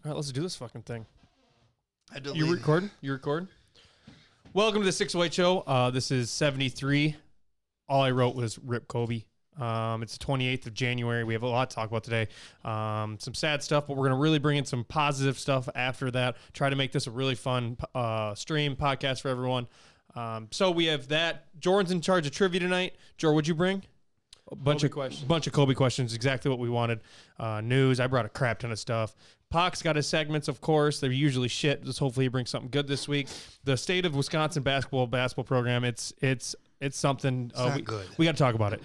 All right, let's do this fucking thing. You recording? You recording? Welcome to the 608 Show. This is 73. All I wrote was Rip Kobe. It's the 28th of January. We have a lot to talk about today. Some sad stuff, but we're going to really bring in some positive stuff after that. Try to make this a really fun stream podcast for everyone. So we have that. Jordan's in charge of trivia tonight. Jor, what'd you bring? A bunch of Kobe questions, exactly what we wanted. News. I brought a crap ton of stuff. Pac's got his segments, of course. They're usually shit. Just hopefully he brings something good this week. The state of Wisconsin basketball program. It's something. It's not good. We got to talk about it.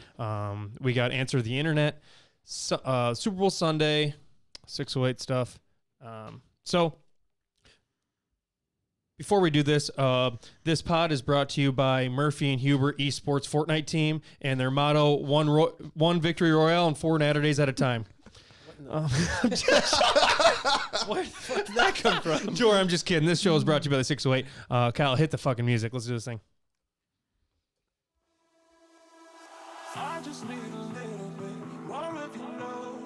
We got Answer the Internet, Super Bowl Sunday, 608 stuff. So before we do this, this pod is brought to you by Murphy and Huber Esports Fortnite team and their motto: one victory royale and 4 Natterdays at a time. Where the fuck did that come from? Jor, I'm just kidding. This show is brought to you by the 608. Kyle, hit the fucking music. Let's do this thing. I just need a little bit more of your love.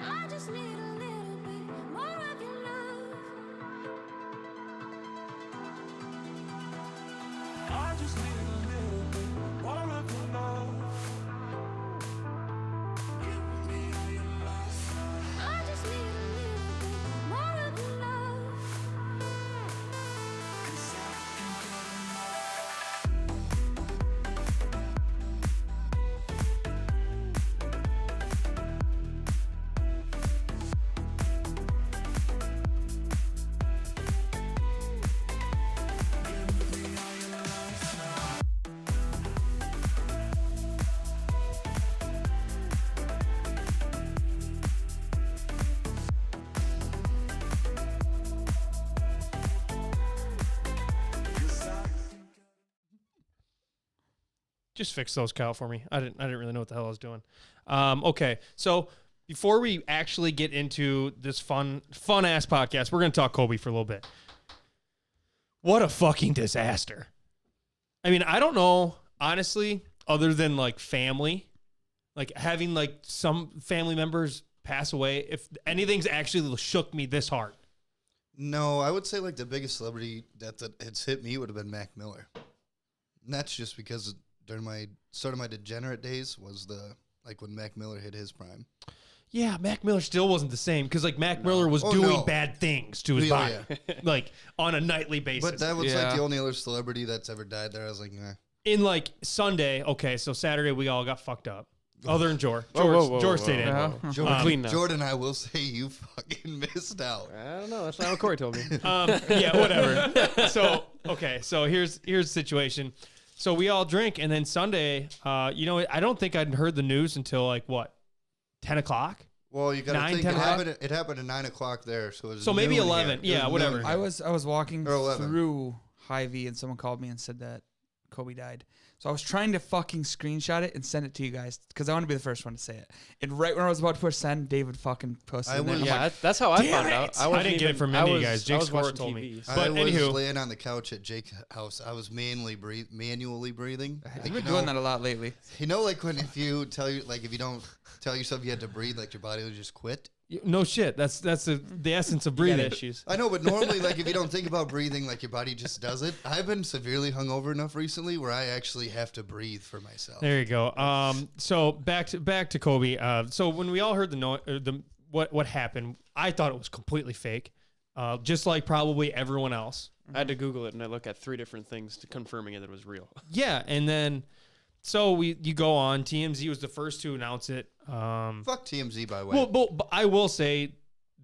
I just need a little bit more of your love. I just need a little bit more of your love. Give me all your love. I just need a little bit more of your love. 'Cause I can get enough. Just fix those, Kyle, for me. I didn't really know what the hell I was doing. Okay, so before we actually get into this fun ass podcast, we're gonna talk Kobe for a little bit. What a fucking disaster! I mean, I don't know, honestly, other than like family, like having like some family members pass away. If anything's actually shook me this hard. No, I would say like the biggest celebrity that has hit me would have been Mac Miller. And that's just because during my sort of my degenerate days was when Mac Miller hit his prime. Yeah, Mac Miller still wasn't the same because like Mac Miller was doing bad things to his body, like on a nightly basis. But that was like the only other celebrity that's ever died there. I was like, nah. In like Sunday, okay, so Saturday we all got fucked up. Other than Jor. Whoa, Jor stayed in. Jordan, I will say you fucking missed out. I don't know. That's not what Corey told me. Yeah, whatever. So here's the situation. So we all drink, and then Sunday, I don't think I'd heard the news until like what, 10 o'clock? Well, you got to think 10 it happened at 9 o'clock there, so it was maybe noon 11. Here. Yeah, whatever. I was walking Or 11. through Hy-Vee and someone called me and said that Kobe died. So I was trying to fucking screenshot it and send it to you guys because I want to be the first one to say it. And right when I was about to push send, David fucking posted it. Yeah, that's how I found out. I didn't get it from any of you guys. Jake Squirrel told me. So. But I was anywho, laying on the couch at Jake's house. I was manually breathing. I've been doing that a lot lately. You know, like when if you don't tell yourself you had to breathe, like your body would just quit. no shit. That's the essence of breathing. Issues. I know, but normally, like if you don't think about breathing, like your body just does it. I've been severely hungover enough recently where I actually have to breathe for myself. There you go. So back to Kobe. So when we all heard what happened, I thought it was completely fake, just like probably everyone else. I had to Google it, and I looked at 3 different things to confirming it that it was real. Yeah, and then so you go on. TMZ was the first to announce it. Fuck TMZ, by the way. Well, but I will say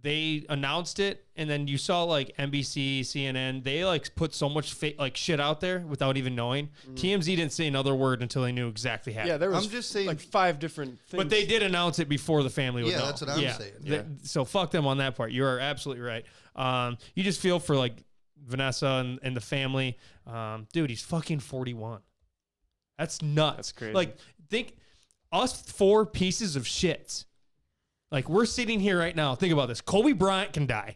they announced it, and then you saw like NBC, CNN. They like put so much shit out there without even knowing. TMZ didn't say another word until they knew exactly happened. Yeah, there was I'm just saying, like 5 different things. But they did announce it before the family would know. Yeah, that's what I'm saying. Yeah. So fuck them on that part. You are absolutely right. You just feel for like Vanessa and the family. Dude, he's fucking 41. That's nuts. That's crazy. Like, think us 4 pieces of shits. Like, we're sitting here right now. Think about this. Kobe Bryant can die.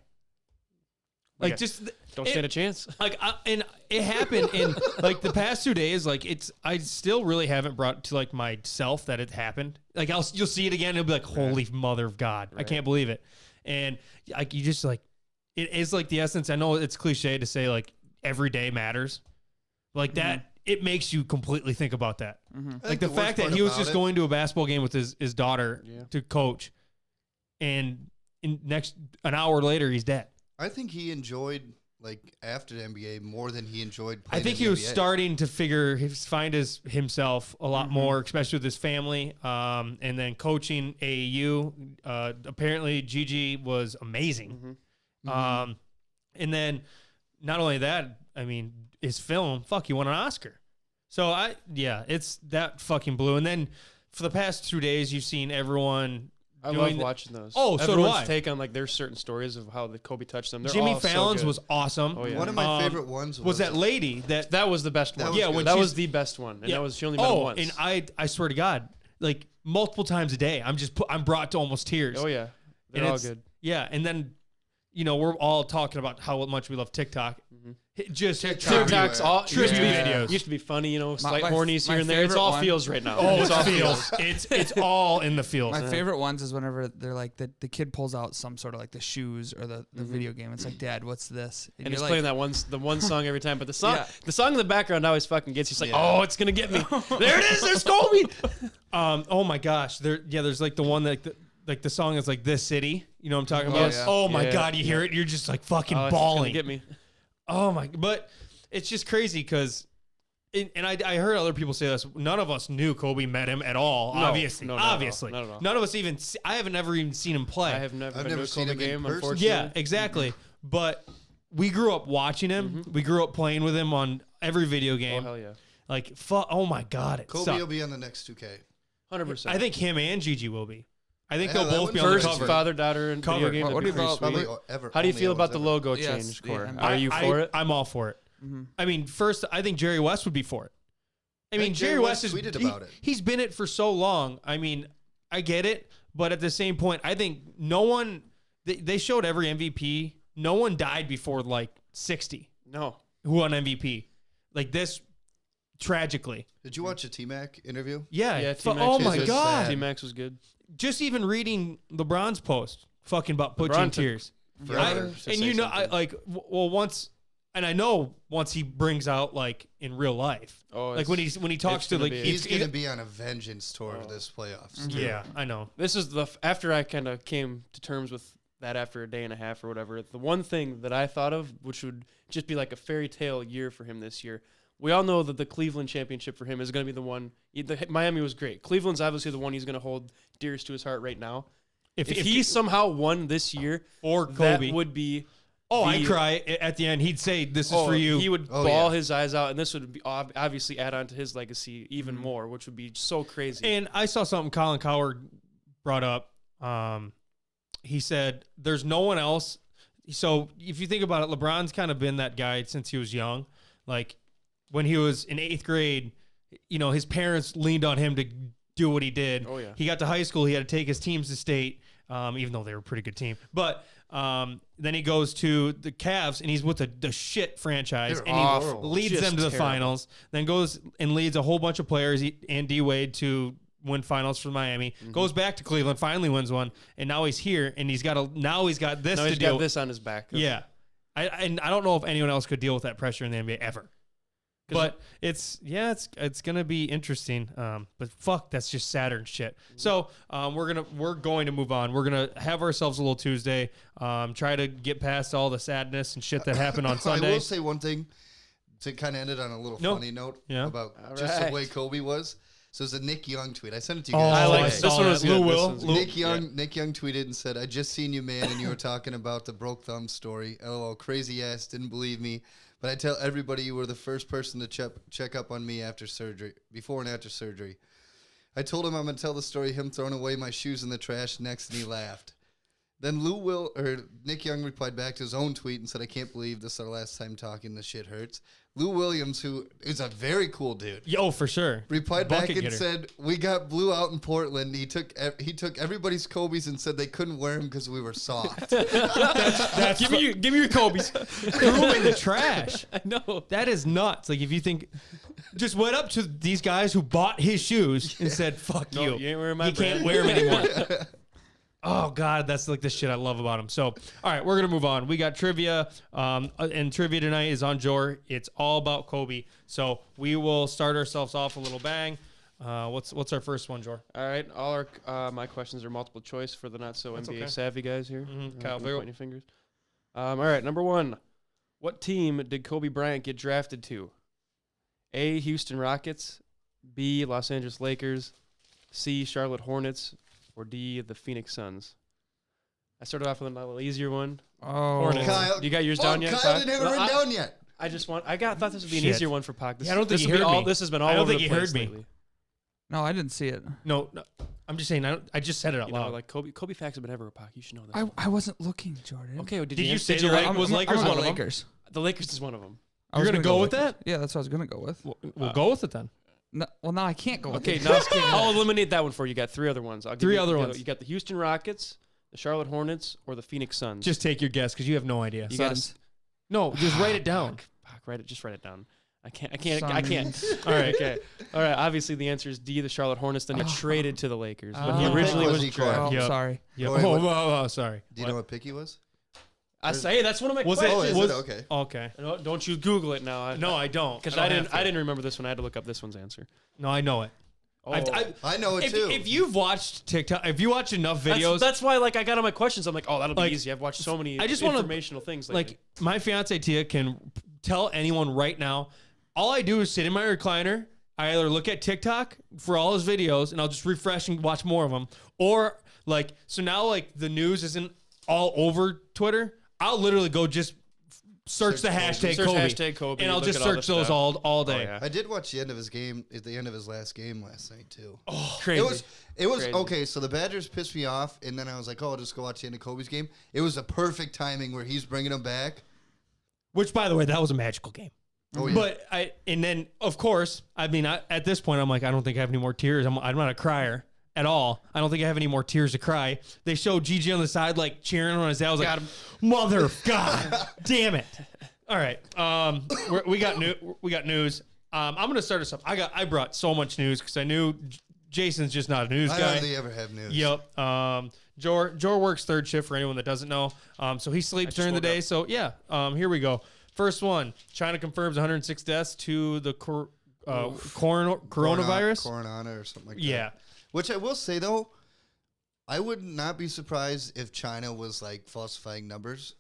Like Yeah. just Don't it- stand a chance. like and it happened in like the past 2 days. Like I still really haven't brought to like myself that it happened. Like you'll see it again. And it'll be like, holy mother of God, I can't believe it. And like you just like it is like the essence. I know it's cliche to say like every day matters, like that. It makes you completely think about that. I Like think the worst fact that part he was about just it- going to a basketball game with his daughter Yeah. to coach, and an hour later he's dead. I think he enjoyed like after the NBA more than he enjoyed. I Playing think in he the was NBA. starting to find himself a lot more, especially with his family, and then coaching AAU. Apparently, Gigi was amazing. And then not only that, I mean, his film, he won an Oscar. So it's that fucking blew. And then for the past 2 days, you've seen everyone. I doing love watching those. Oh, so do Everyone's I. take on like their certain stories of how the Kobe touched them. They're Jimmy all so Fallon's good. was awesome. Oh, yeah. One of my favorite ones was that lady that That was the best one. That was good. when that she's- was the best one, and that was she only met him once. and I swear to God, like multiple times a day, I'm brought to almost tears. oh yeah, they're And all it's- good. Yeah, and then we're all talking about how much we love TikTok. Just TikTok. TikTok's all Tribute used videos. to be funny, slight my- hornies my here and there. It's favorite all one- feels right now. Oh, it's it all feels. It's all in the feels. My favorite ones is whenever they're like the kid pulls out some sort of like the shoes or the video game. It's like, Dad, what's this? And you're he's like, playing the one song every time. But the song, Yeah. the song in the background always fucking gets you. It's like, Yeah. oh, it's gonna get me. There it is. There's Kobe. Oh my gosh, there's like the one that like the song is like This City. You know what I'm talking about? yeah. Oh my Yeah. God, you hear it, you're just like fucking Oh, it's just gonna bawling. get me. Oh my, but it's just crazy because, and I heard other people say this. None of us knew Kobe, met him at all. No, obviously, no, not at all. obviously, Not at all. none of us even. I haven't ever even seen him play. I have never I've been never to a seen Kobe him in game, person. unfortunately. Yeah, exactly. But we grew up watching him. We grew up playing with him on every video Oh game. hell yeah, Like, oh my God, it Kobe sucked. will be on the next 2K. 100%. I think him and Gigi will be. I think Yeah, they'll that both would be be on the first cover. father daughter and Cover. video game. What That'd be about- pretty Probably sweet. ever. How do you only feel ones about the ever. logo Yes, change, yeah, Core? I'm- Are you for it? I'm all for it. I mean, first, I think Jerry West would be for it. I mean, think Jerry Jerry West West is tweeted about it. He's been it for so long. I mean, I get it, but at the same point, I think no one. They showed every MVP. No one died before like 60 No. who won MVP. Like this, tragically. Did you watch the T-Mac interview? Yeah. Yeah. oh my is God. sad. T-Max was good. Just even reading LeBron's post, fucking about put you LeBron in took tears. Forever to And say you know, I something. like well once, and I know once he brings out like in real life, Oh, like when he talks it's to gonna like be- He's it's- going to be on a vengeance tour this playoffs. too. yeah, I know. This is after I kind of came to terms with that after a day and a half or whatever. The one thing that I thought of, which would just be like a fairy tale year for him this year. We all know that the Cleveland championship for him is going to be the one. Miami was great. Cleveland's obviously the one he's going to hold dearest to his heart right now. If he somehow won this year, or Kobe, that would be. I'd the- cry at the end. He'd say, "This is for you." He would Oh, bawl yeah. his eyes out, and this would be obviously add on to his legacy even more, which would be so crazy. And I saw something Colin Coward brought up. He said, "There's no one else." So if you think about it, LeBron's kind of been that guy since he was young. Like when he was in 8th grade, his parents leaned on him to do what he did. Oh, yeah. He got to high school, he had to take his teams to state, even though they were a pretty good team. But then he goes to the Cavs, and he's with the shit franchise, They're and he awful. leads Just them to the terrible. finals. Then goes and leads a whole bunch of players and D Wade to win finals for Miami. Goes back to Cleveland, finally wins one, and now he's here, and he's got this now to he's deal. got this on his back. Yeah, I don't know if anyone else could deal with that pressure in the NBA ever. But it's gonna be interesting. But fuck, that's just Saturn shit. So we're going to move on. We're gonna have ourselves a little Tuesday. Try to get past all the sadness and shit that happened on I Sunday. will say one thing to kind of end it on a little No. funny note Yeah. about All just right. the way Kobe was. So it's a Nick Young tweet. I sent it to you Oh, guys. I like today. this. This one was Lou good. This Will. one's Lou- Nick Young tweeted and said, "I just seen you, man, and you were talking about the broke thumb story. LOL, crazy ass, didn't believe me. But I tell everybody you were the first person to check up on me after surgery, before and after surgery. I told him I'm going to tell the story of him throwing away my shoes in the trash next, and he laughed. Then Nick Young replied back to his own tweet and said, "I can't believe this is our last time talking. This shit hurts." Lou Williams, who is a very cool dude, Yo, for sure. replied back Bucket and getter. said, "We got blew out in Portland. He took everybody's Kobe's and said they couldn't wear them because we were soft." That's Give me your Kobe's. threw him in the trash. I know. That is nuts. Like if you think, just went up to these guys who bought his shoes and said, "Fuck No, you. you ain't wearing my You can't brand." wear them anymore." Oh God, that's like the shit I love about him. So, all right, we're gonna move on. We got trivia, and trivia tonight is on Jor. It's all about Kobe. So we will start ourselves off a little bang. What's our first one, Jor? All right, all our my questions are multiple choice for the not so That's NBA okay. savvy guys here. Kyle, Don't go. point your fingers. All right, number one. What team did Kobe Bryant get drafted to? A. Houston Rockets, B. Los Angeles Lakers, C. Charlotte Hornets, or D. the Phoenix Suns. I started off with a little easier one. Oh, Hornets. Kyle, You got yours down yet? Kyle Pac? didn't have it Well, written down yet. I thought this would be an Shit. easier one for Pac. This, Yeah, I don't think this he will be heard all, me. This has been all I don't over think the he place heard me. lately. no, I didn't see it. No, I'm just saying. I just said it out You know, loud. like Kobe facts have been everywhere, Pac. You should know that. I wasn't looking, Jordan. Okay, well, Did you say did the you Lakers like was Lakers I'm one going of them? Lakers. the Lakers is one of them? I You're was gonna go with Lakers. that? Yeah, that's what I was gonna go with. We'll go with it then. No, well, now I can't go with Okay, it. now I'll eliminate that one for you. You got three other ones. I'll give Three you, other you got- ones. You got the Houston Rockets, the Charlotte Hornets, or the Phoenix Suns. Just take your guess because you have no idea. You gotta Suns. No, just write it down. Fuck, write it. Just write it down. I can't. Suns. All right, okay. All right. Obviously, the answer is D. The Charlotte Hornets. Then got traded to the Lakers, but he Oh. originally Was was he drafted. Oh, Yep. sorry. Yeah. Corey, Oh, sorry. Do you know what pick he was? I say that's one of my Was it- Oh, questions. is was- it? Okay. Okay. Don't you Google it now? No, I don't. because don't I didn't. have to. I didn't remember this one. I had to look up this one's answer. No, I know it. Oh, I know it too. If you've watched TikTok, if you watch enough videos, That's why, like, I got on my questions. I'm like, oh, that'll be Like, easy. I've watched so many I just wanna- informational things. Lately. like my fiance Tia can tell anyone right now. All I do is sit in my recliner. I either look at TikTok for all his videos, and I'll just refresh and watch more of them, or like so now like the news isn't all over Twitter. I'll literally go just search the hashtag Search Kobe, hashtag Kobe, and I'll look just at all search the those stuff. all day. yeah. I did watch the end of his game, at the end of his last game last night too. Crazy. It was Crazy. okay. So the Badgers pissed me off, and then I was like, "Oh, I'll just go watch the end of Kobe's game." It was a perfect timing where he's bringing him back. Which, by the way, that was a magical game. Oh yeah, But and then of course, I mean, at this point, I'm like, I don't think I have any more tears. I'm not a crier at all. I don't think I have any more tears to cry. They showed Gigi on the side like cheering on his dad. I was Got like, him. mother God, damn it! All right, we got news. I'm gonna start us up. I brought so much news because I knew Jason's just not a news I guy. hardly ever have news. Yep. Jor works third shift for anyone that doesn't know. So he sleeps just during the woke day. up. So yeah. Here we go. First one. China confirms 106 deaths to the coronavirus. Coronana or something like that. Yeah. Which I will say though, I would not be surprised if China was like falsifying numbers.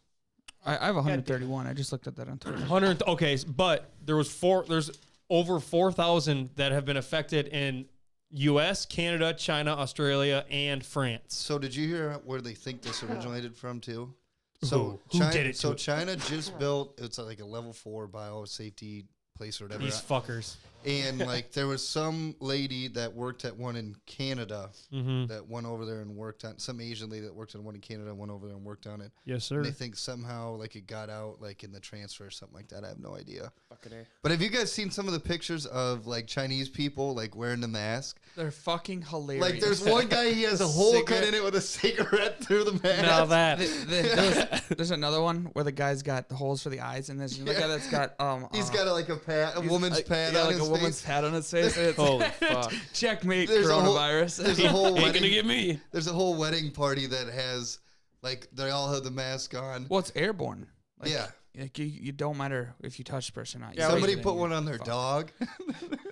I have 131. I just looked at that on Twitter. 100. Okay, but there's over 4,000 that have been affected in U.S., Canada, China, Australia, and France. So did you hear where they think this originated from too? Who? So Who China, did it So to- China just built. It's like a level 4 biosafety place or whatever. These fuckers. And like there was some lady that worked at one in Canada Mm-hmm. that went over there and worked on some Asian lady that worked at one in Canada and went over there and worked on it. Yes, sir. And they think somehow like it got out like in the transfer or something like that. I have no idea. Fucking A. But have you guys seen some of the pictures of like Chinese people like wearing the mask? They're fucking hilarious. Like there's one guy he has a hole cut Cigarette. in it with a cigarette through the mask. Now that There's another one where the guy's got the holes for the eyes, and there's another guy that's got He's got like a woman's pad yeah, on like his a woman's face. pad on his face. It's holy fuck. checkmate There's a whole- coronavirus. There's a whole Ain't wedding. gonna get me. There's a whole wedding party that has like they all have the mask on. Well, it's airborne. Like, Yeah. Like you don't matter if you touch the person or not. You Yeah, get Somebody it put and one you're on their fucked. dog.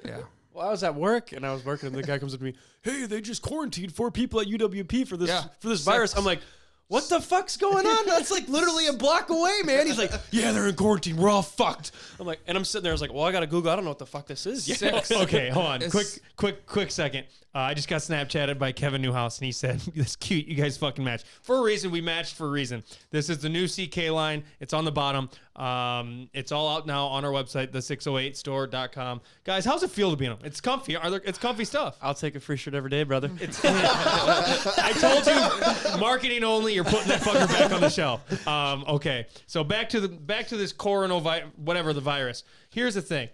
Yeah. Well, I was at work and I was working, and the guy comes up to me, "Hey, they just quarantined 4 people at UWP for this Yeah. virus." I'm like, "What the fuck's going on? That's like literally a block away, man." He's like, "Yeah, they're in quarantine. We're all fucked." I'm like, and I'm sitting there. I was like, "Well, I gotta Google. I don't know what the fuck this is." yet." 6. Okay, hold on. It's- Quick second. I just got Snapchatted by Kevin Newhouse, and he said, "That's cute. You guys fucking match for a reason. We matched for a reason. This is the new CK line. It's on the bottom. It's all out now on our website, the608store.com. Guys, how's it feel to be in them? It's comfy. It's comfy stuff. I'll take a free shirt every day, brother. It's I told you, marketing only. You're putting that fucker back on the shelf. Okay, so back to this coronavirus, whatever the virus. Here's the thing,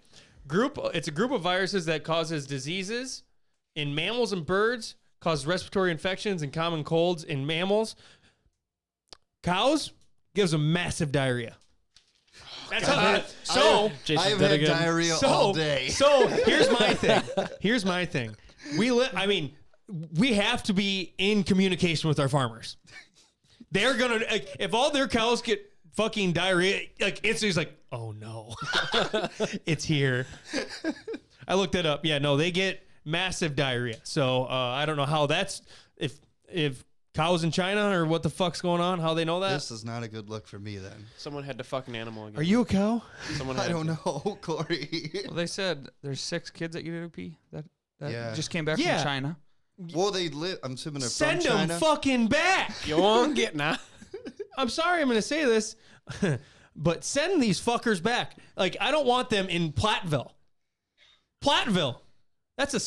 It's a group of viruses that causes diseases in mammals and birds, causes respiratory infections and common colds in mammals. Cows gives them massive diarrhea. That's how. I've had diarrhea all day. So here's my thing. We have to be in communication with our farmers. They're gonna if all their cows get fucking diarrhea, it's like, oh no, it's here. I looked it up. Yeah, no, they get massive diarrhea. So I don't know how that's if cows in China or what the fuck's going on, how they know that. This is not a good look for me then. Someone had to fuck an animal again. Are you a cow? Someone I had don't to. know, Corey. Well, they said there's 6 kids at UWP that Yeah. just came back Yeah. from China. Well, they live. I'm assuming they're Send from them China. fucking back. You won't get now. I'm sorry I'm going to say this, but send these fuckers back. Like, I don't want them in Platteville. Platteville. That's a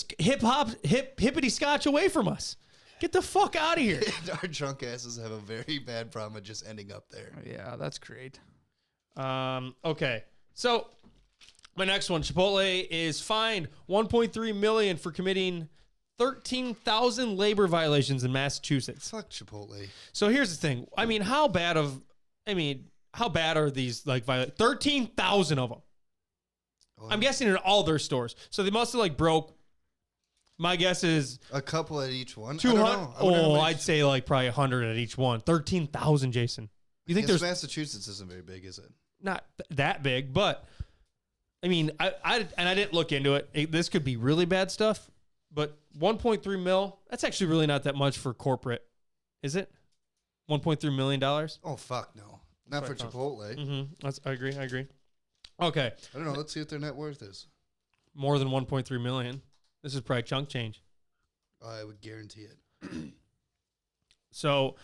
hippity scotch away from us. Get the fuck out of here. Our drunk asses have a very bad problem of just ending up there. Yeah, that's great. Okay. So my next one, Chipotle is fined $1.3 million for committing 13,000 labor violations in Massachusetts. Fuck Chipotle. So here's the thing. How bad are these 13,000 of them? Oh, I'm guessing in all their stores. So they must have broke. My guess is a couple at each one. 200. I don't know. I wonder how much- I'd say probably 100 at each one. 13,000, Jason. You think I guess there's Massachusetts isn't very big, is it? not that big, but I didn't look into it. This could be really bad stuff, but 1.3 mil, that's actually really not that much for corporate, is it? $1.3 million? Oh fuck no, not for That's Chipotle. Mm-hmm. I agree. Okay, I don't know. Let's see what their net worth is. more than 1.3 million. This is probably chunk change. I would guarantee it. So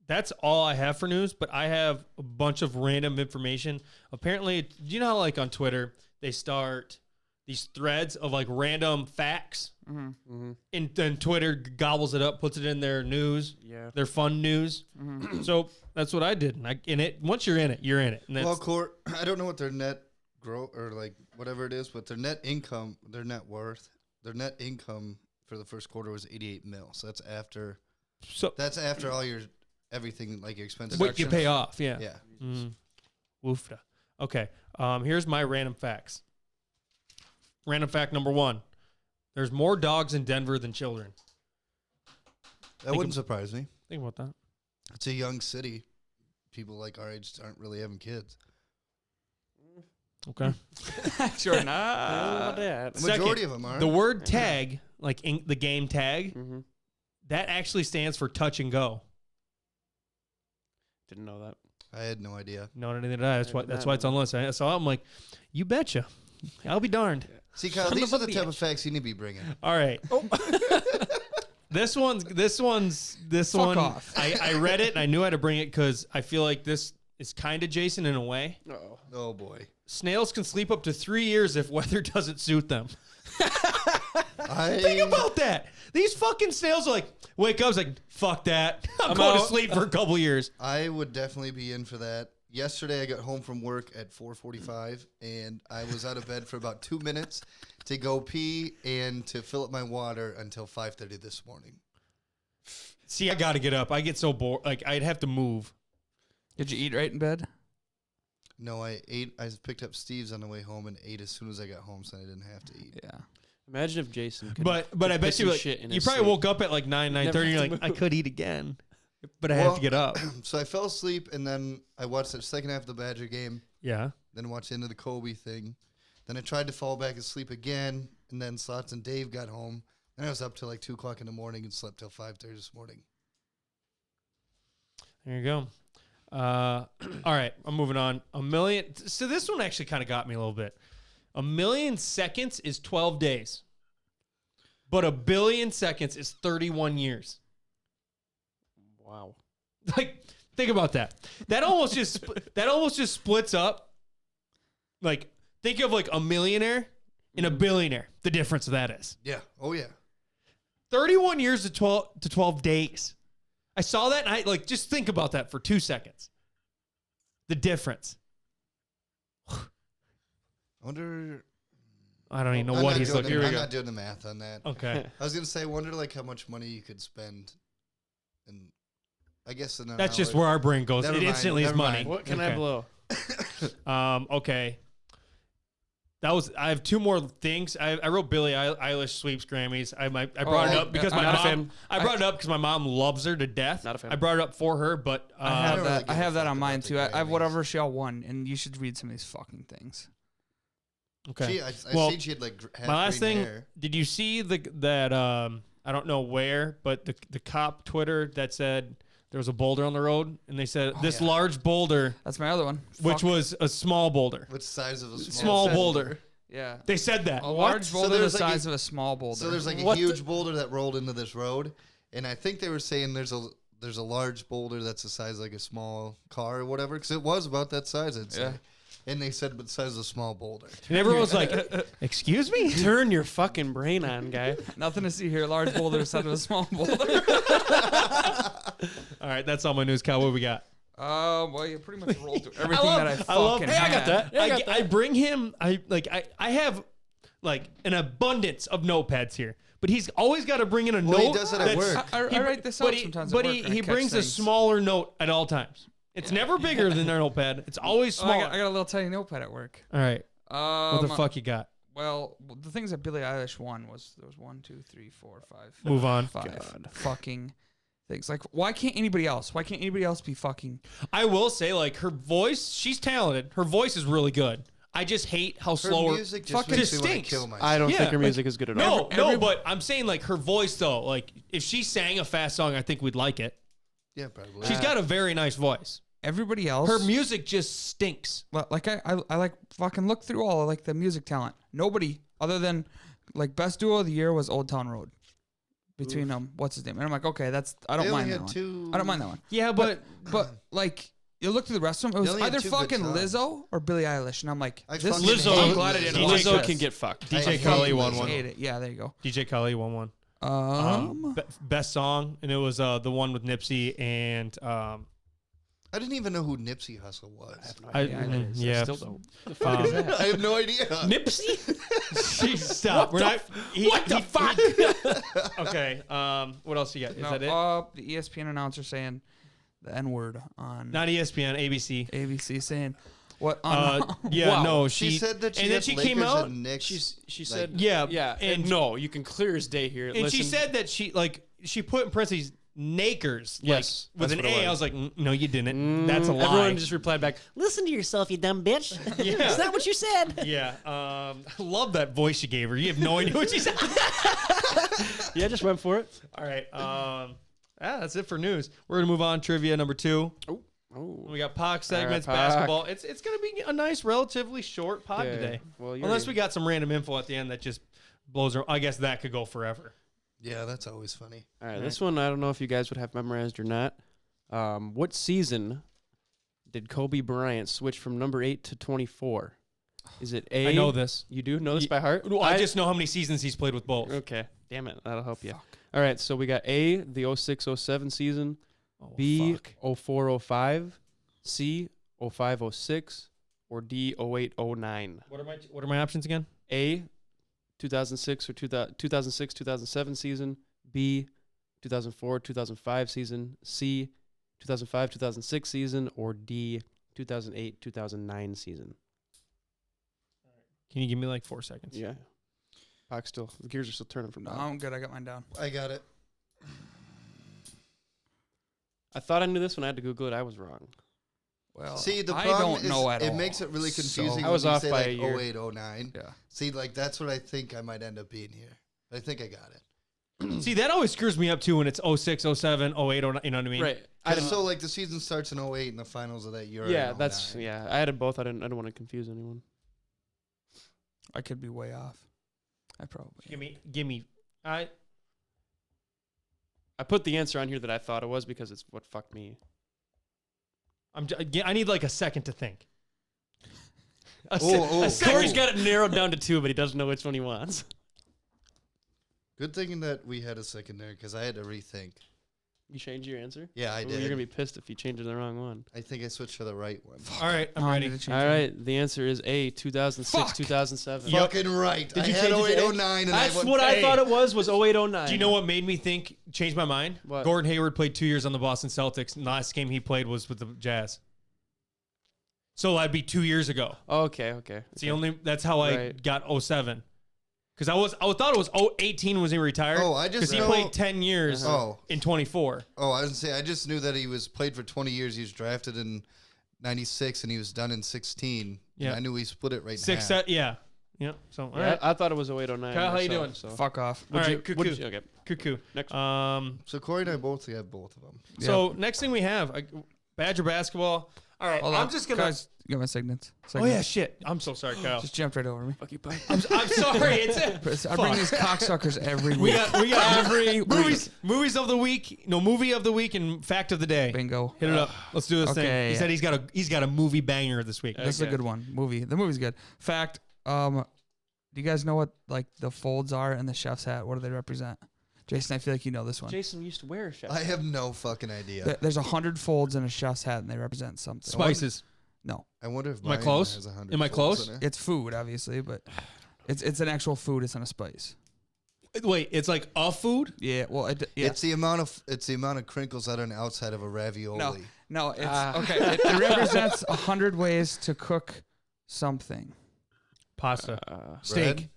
that's all I have for news, but I have a bunch of random information. Apparently, do you know how on Twitter they start these threads of random facts, and then Twitter gobbles it up, puts it in their news, Yeah. their fun news. So that's what I did. And once you're in it, you're in it. And that's, Well, Court, I don't know what their net growth or whatever it is, but their net income, their net worth, their net income for the first quarter was 88 mil. So that's after all your everything your expenses. what you pay off. Yeah. Yeah. Woofda. Okay. Here's my random facts. Random fact number 1. There's more dogs in Denver than children. That wouldn't surprise me. Think about that. It's a young city. People our age aren't really having kids. Okay. Sure About not. that. The majority of them are. The word tag, the game tag, Mm-hmm. that actually stands for touch and go. Didn't know that. I had no idea. No, anything to that. I did That's not why it's know. on the list. So I'm like, you betcha. I'll be darned. See, Kyle, Son these of are a the type bitch. of facts you need to be bringing. All right. This one. Fuck off. I read it and I knew how to bring it because I feel like this is kind of Jason in a way. Uh-oh. Oh boy. Snails can sleep up to 3 years if weather doesn't suit them. Think about that. These fucking snails wake up, fuck that. I'm going to out. sleep for a couple years. I would definitely be in for that. Yesterday, I got home from work at 4:45, and I was out of bed for about 2 minutes to go pee and to fill up my water until 5:30 this morning. See, I got to get up. I get so bored. I'd have to move. Did you eat right in bed? No, I ate. I picked up Steve's on the way home and ate as soon as I got home, so I didn't have to eat. Yeah. Imagine if Jason could. But I bet piss you and shit in you his probably sleep. woke up at 9:30. Never You're have like, to I move. could eat again, but I have to get up. So I fell asleep, and then I watched the second half of the Badger game, Yeah. then watched into the Kobe thing. Then I tried to fall back asleep again, and then Slots and Dave got home. And I was up till 2 o'clock in the morning and slept till 5:30 this morning. There you go. All right, I'm moving on. A million. So this one actually kind of got me a little bit. 1 million seconds is 12 days, but 1 billion seconds is 31 years. Wow. Think about that. That almost just splits up Like, think of like a millionaire and a billionaire. The difference of that is Yeah. Oh yeah. 31 years to 12 days. I saw that and I like just think about that for 2 seconds. The difference. I wonder. I don't even know I'm what not he's doing looking. the- I'm not doing the math on that. Okay. I was gonna say, I wonder like how much money you could spend, and I guess in an That's just hour- where our brain goes. Never It mind, instantly is never money. mind. What can I Okay. blow? Okay. I have two more things. I wrote Billie Eilish sweeps Grammys. I brought it up because I'm my not a mom. fan. I brought it up because my mom loves her to death. Not a fan. I brought it up for her, but I have don't that. really I give a have that fuck on mine about the too. I have Grammys. whatever she all won, and you should read some of these fucking things. okay. I Well, seen she had like had my last green thing. hair. Did you see that? I don't know where, but the cop Twitter that said there was a boulder on the road, and they said this yeah. large boulder, That's my other one. which Fuck. was a small boulder. What size of a Small boulder. Yeah. They said that. A large So boulder the there's like size of a small boulder. So there's like a What huge boulder that rolled into this road, and I think they were saying there's a large boulder that's the size of like a small car or whatever, because it was about that size, I'd say. Yeah. And they said, but the size of a small boulder. And everyone's like, "Excuse me." Turn your fucking brain on, guy. Nothing to see here. Large boulder the size of a small boulder. All right, that's all my news, Kyle. What we got? Well, you pretty much rolled through everything that I fucking love. had. Hey, I got that. Yeah, I got I bring him. I have like an abundance of notepads here, but he's always got to bring in a Well, he note. does it at that's- work. I write this out sometimes at But work he and I catch brings a things. smaller note at all times. It's never bigger than our notepad. It's always Oh, I smaller. got a little tiny notepad at work. All right, what the fuck you got? Well, the things that Billie Eilish won was there was 1, 2, 3, 4, 5. Move on. 5 fucking things. Like, why can't anybody else? Why can't anybody else be fucking? I will say, like her voice, she's talented. Her voice is really good. I just hate how Her slow music just fucking makes me want stinks. to kill myself. I don't Yeah, think her like- music is good at No, all. no, but I'm saying like her voice though. Like if she sang a fast song, I think we'd like it. Yeah, probably. She's got a very nice voice. Everybody else. Her music just stinks. Like I like fucking look through all of, like the music talent. Nobody other than like best duo of the year was Old Town Road. Between what's his name? And I'm like, okay, that's I don't They only mind that had one. two- I don't mind that one. Yeah, but But like you look through the rest of them, it They was only had either two good fucking songs. Lizzo or Billie Eilish, and I'm like, I this fucking Lizzo- hate I'm glad I didn't Lizzo. watch Lizzo this. can get fucked. DJ hate Khaled Lizzo. won I one. hate it. Yeah, there you go. DJ Khaled won one. Um, Best song, and it was the one with Nipsey and I didn't even know who Nipsey Hussle was. yeah. Still don't. I have no idea. Nipsey. Jeez, stop. We're not. What the fuck? Okay. What else you got? Is no, that it? the ESPN announcer saying the N word on Not E ESPN, ABC. ABC saying what? On, Yeah, Wow. no. She said that she and then had she Lakers came out. and Knicks. She like- said, Yeah, yeah, and- and no, you can clear as day here. And she said that she put in parentheses Nakers. Yes, Like, with that's an what it A. I was. was like, no, you didn't. That's a lie. Everyone just replied back, Listen to yourself, you dumb bitch. Yeah. Is that what you said? Yeah. I love that voice you gave her. You have no idea what she said. yeah, just went for it. All right. That's it for news. We're gonna move on. Trivia number 2. Oh, We got Pac segments, Pac. basketball. It's gonna be a nice, relatively short pod Yeah. today. Well, Unless we got some random info at the end that just blows her. I guess that could go forever. Yeah, that's always funny. All right, this one I don't know if you guys would have memorized or not. What season did Kobe Bryant switch from number 8 to 24? Is it A? I know this. You do know this by heart? Well, I just know how many seasons he's played with both. Okay. Damn it. That'll help you. All right, so we got A, the 06-07 season, Oh, B, fuck. 04-05, C, 05-06, or D, 08-09. What are my options again? A, 2006 or 2006-2007 season, B, 2004-2005 season, C, 2005-2006 season, or D, 2008-2009 season. Can you give me like 4 seconds? Yeah. Pac still, the gears are still turning from No, now. I'm good. I got mine down. I got it. I thought I knew this when I had to Google it. I was wrong. Well, See, the I problem don't is know at it all. makes it really So- confusing. I was when you off say by like a year. 08, 09. Yeah. See, like that's what I think I might end up being here. I think I got it. See, that always screws me up too when it's 06, 07, 08, 09, you know what I mean? Right. So like the season starts in 08 and the finals of that year. are Yeah, in that's 09. yeah. I had it both. I didn't want to confuse anyone. I could be way off. I probably. Give me. I put the answer on here that I thought it was because it's what fucked me. I need like a second to think. Corey's got it narrowed down to 2, but he doesn't know which one he wants. Good thing that we had a secondary because I had to rethink. You changed your answer? Yeah, I Ooh, did. You're going to be pissed if you change the wrong one. I think I switched to the right one. All right, I'm Oh, I ready. need to change All mine. right, the answer is A, 2006, 2007. Yep. Fucking right. Did I you had change it to 0809 and That's I went, what I Hey. thought it was 0809. Do you know what made me change my mind? What? Gordon Hayward played 2 years on the Boston Celtics. And the last game he played was with the Jazz. So that'd be 2 years ago. Okay. It's the only. That's how I Right. got 07. Because I thought it was 18 was he retired. Oh, I just because he know- played 10 years Oh. in 24. Oh, I was gonna say I just knew that he was played for 20 years. He was drafted in 96 and he was done in 16. Yeah. And I knew he split it right in Six half. set, yeah. So all Yeah, right. I thought it was 0809. Kyle, how you myself, doing? So. Fuck off. All right, What'd cuckoo. you- okay. Cuckoo. Next. So Corey and I both have both of them. So next thing we have Badger basketball. All right, Hold I'm on. just gonna. Guys, you got my signets. Oh yeah, shit. I'm so sorry, Kyle. Just jumped right over me. Fuck you, bye. I'm sorry. It's I bring these cocksuckers every we week. got every movies of the week. No, movie of the week and fact of the day. Bingo. Hit it up. Let's do this thing. Okay. He said he's got a movie banger this week. This is a good one. Movie. The movie's good. Fact. Do you guys know what like the folds are in the chef's hat? What do they represent? Jason, I feel like you know this one. Jason used to wear a chef. I have no fucking idea. There's 100 folds in a chef's hat, and they represent something. Spices. No, I wonder if Am I mine close? has 100 Am I folds close? in it. it's food, obviously, but it's an actual food. It's not a spice. Wait, it's like a food? Yeah. Well, yeah. It's the amount of crinkles that are on the outside of a ravioli. No, it's okay. It represents 100 ways to cook something. Pasta. Bread? Steak.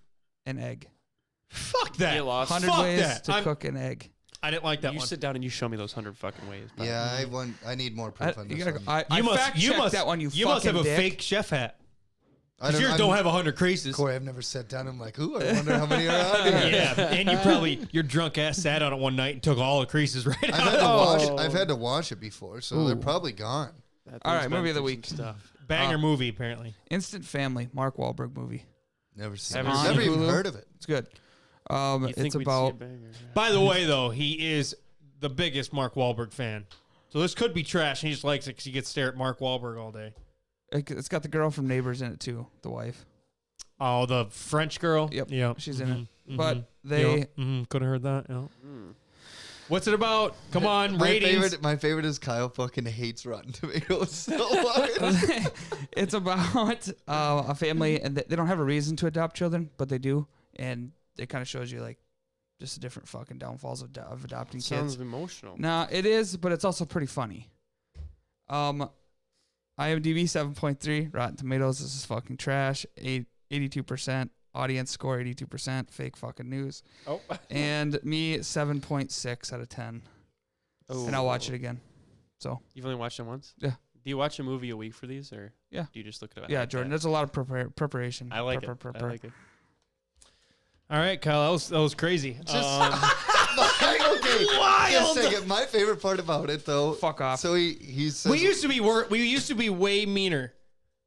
An egg. Fuck that. You lost. 100 Fuck ways that. to cook an egg. I didn't like that You one. sit down and you show me those 100 fucking ways. pal. Yeah, I need more proof on You this gotta. one. I fact-checked that one. You must have a fucking dick. fake chef hat. I Because yours I'm- don't have 100 creases. Corey, I've never sat down. I'm like, ooh, I wonder how many are on here. Yeah, and your drunk ass sat on it one night and took all the creases right I've out. had to wash it. I've had to wash it before, so they're Ooh. probably gone. That All thing's right, been movie of the through week. some Stuff. Banger movie, apparently. Instant Family. Mark Wahlberg movie. Never seen Haven't it. seen Never it. even Hulu? heard of it. It's good. You think It's we'd see a about. banger, yeah. By the way, though, he is the biggest Mark Wahlberg fan. So this could be trash, and he just likes it because he gets to stare at Mark Wahlberg all day. It's got the girl from Neighbors in it too. The wife. Oh, the French girl? Yep, Yeah. she's in it. Mhm, But mhm. they. Yep, could have heard that. Yeah. Mm. What's it about? Come on, My ratings. my favorite is Kyle fucking hates Rotten Tomatoes so much. It's about a family, and they don't have a reason to adopt children, but they do, and it kind of shows you like just the different fucking downfalls of adopting Sounds kids. emotional. Nah, it is, but it's also pretty funny. IMDb 7.3, Rotten Tomatoes. This is fucking trash. 82%. Audience score 82%. Fake fucking news. Oh. And me 7.6 out of 10. And I'll watch it again. So You've only watched them once? Yeah. Do you watch a movie a week for these, or Yeah. do you just look at it? yeah, Jordan, there's a lot of preparation. I like it. Prep. I like it. All right, Kyle, that was crazy. Okay, Wild. just a second. My favorite part about it, though. Fuck off. So he says, we used to be way meaner.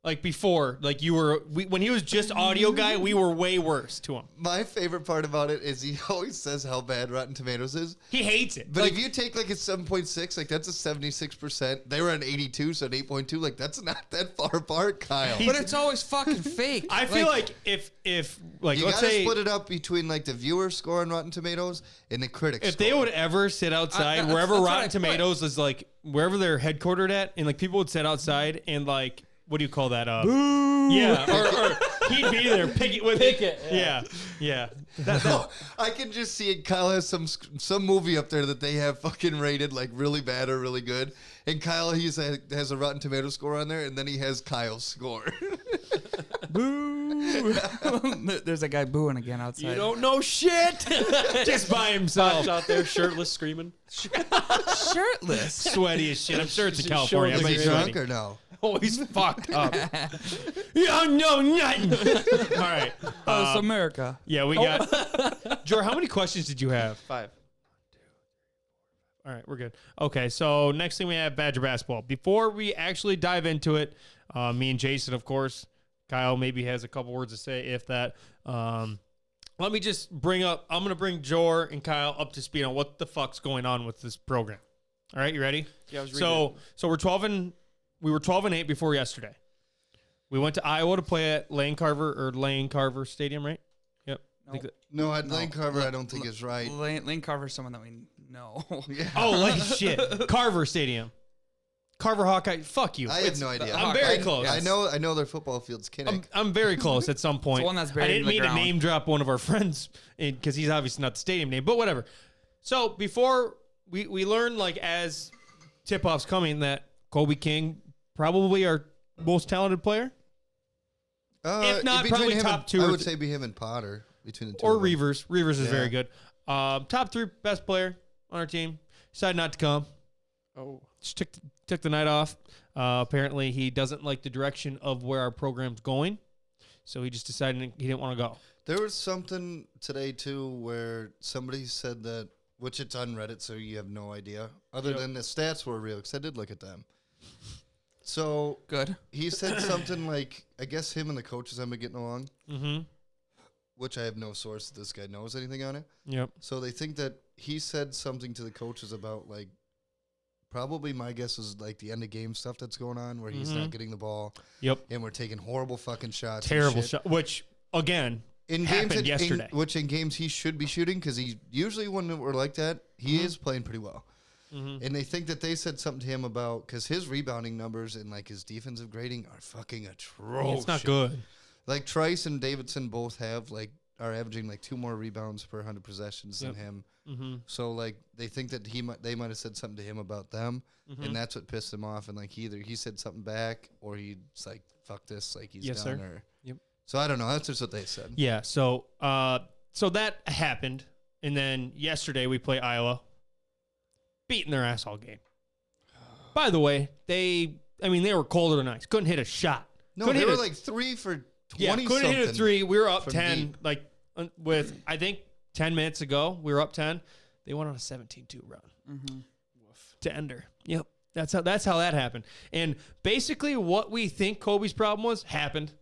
Like before, like when he was just audio guy, we were way worse to him. my favorite part about it is he always says how bad Rotten Tomatoes is. He hates it. But Like, if you take like a 7.6, like that's a 76%. They were at 82, so an 8.2. Like that's not that far apart, Kyle. But it's always fucking fake. I feel like if like You let's gotta say split it up between like the viewer score on Rotten Tomatoes and the critic if score. they would ever sit outside that's wherever what I Rotten put. Tomatoes is like wherever they're headquartered at, and like people would sit outside and like what do you call that? Yeah, or he'd be there pick it. Yeah. No, I can just see it. Kyle has some movie up there that they have fucking rated like really bad or really good, and Kyle has a Rotten Tomato score on there, and then he has Kyle's score. Boo. There's a guy booing again outside. You don't know shit. just by himself, Pops out there shirtless screaming. shirtless. sweaty as shit. I'm sure it's in Just California. Is I'm he not drunk sweaty. or no? Oh, he's fucked up. You don't know nothing. All right. Oh, it's America. Yeah, we got. Jor, how many questions did you have? 5. All right, we're good. Okay, so next thing we have Badger basketball. Before we actually dive into it, me and Jason, of course, Kyle maybe has a couple words to say, if that. Let me just I'm going to bring Jor and Kyle up to speed on what the fuck's going on with this program. All right, you ready? Yeah, I was reading So we were 12 and 8 before yesterday. We went to Iowa to play at Lane Carver Stadium, right? Yep. I think Nope. No, at Lane Carver, I don't think is right. Lane Carver's someone that we know. Yeah. Oh, like shit. Carver Stadium. Carver Hawkeye. Fuck you. I have no idea. I'm very close. I know their football field's Kinnick. I'm very close at some point. It's one that's I buried didn't in the mean ground. to name drop one of our friends because he's obviously not the stadium name, but whatever. So before we learned, like, as tip-offs coming, that Kobe King probably our most talented player, if not between probably him top and- two I or would say be him and Potter between the two. or of them. Reavers. Reavers is Yeah. very good. Top 3 best player on our team. Decided not to come. Oh, Just took the night off. Apparently, he doesn't like the direction of where our program's going, so he just decided he didn't want to go. There was something today too where somebody said that, which it's on Reddit, so you have no idea, other Yep. than the stats were real, because I did look at them. So Good. he said something like, I guess him and the coaches have been getting along, Mm-hmm. which I have no source that this guy knows anything on it. Yep. So they think that he said something to the coaches about, like, probably my guess is like the end of game stuff that's going on where he's Mhm. not getting the ball Yep. and we're taking horrible fucking shots. and Terrible shit. shot. Which again, In happened games yesterday. which in games he should be shooting because he usually when we're like that he is playing pretty well. Mhm. And they think that they said something to him about because his rebounding numbers and like his defensive grading are fucking atrocious. it's not good. Like Trice and Davidson both have like are averaging like 2 more rebounds per 100 possessions Yep. than him. Mm-hmm. So like they think that they might have said something to him about them, Mhm. and that's what pissed him off. And like either he said something back or he's like fuck this, like he's Yes, done. sir. Or Yep. So I don't know. That's just what they said. Yeah. So so that happened, and then yesterday we play Iowa, beating their ass all game. By the way, they were colder than ice. Couldn't hit a shot. No, couldn't they hit were a- like 3 for 20 Yeah, couldn't hit a something. 3. We were up from 10, deep. like with I think 10 minutes ago. We were up 10. They went on a 17-2 run to ender. Yep, that's how that happened. And basically, what we think Kobe's problem was happened.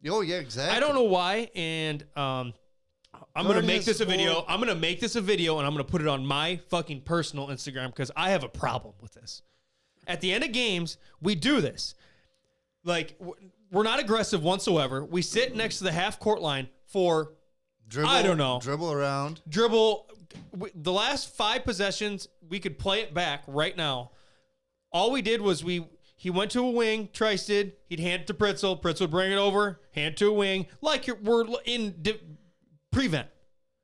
Oh yeah, exactly. I don't know why, and I'm gonna Guard make has this a video. scored- I'm gonna make this a video, and I'm gonna put it on my fucking personal Instagram because I have a problem with this. At the end of games, we do this. Like we're not aggressive whatsoever. We sit next to the half court line for Dribble, I don't know. Dribble around. dribble. The last 5 possessions, we could play it back right now. All we did was he went to a wing, Trice did. He'd hand it to Pritzel. Pritzel would bring it over, hand it to a wing, like we're in prevent.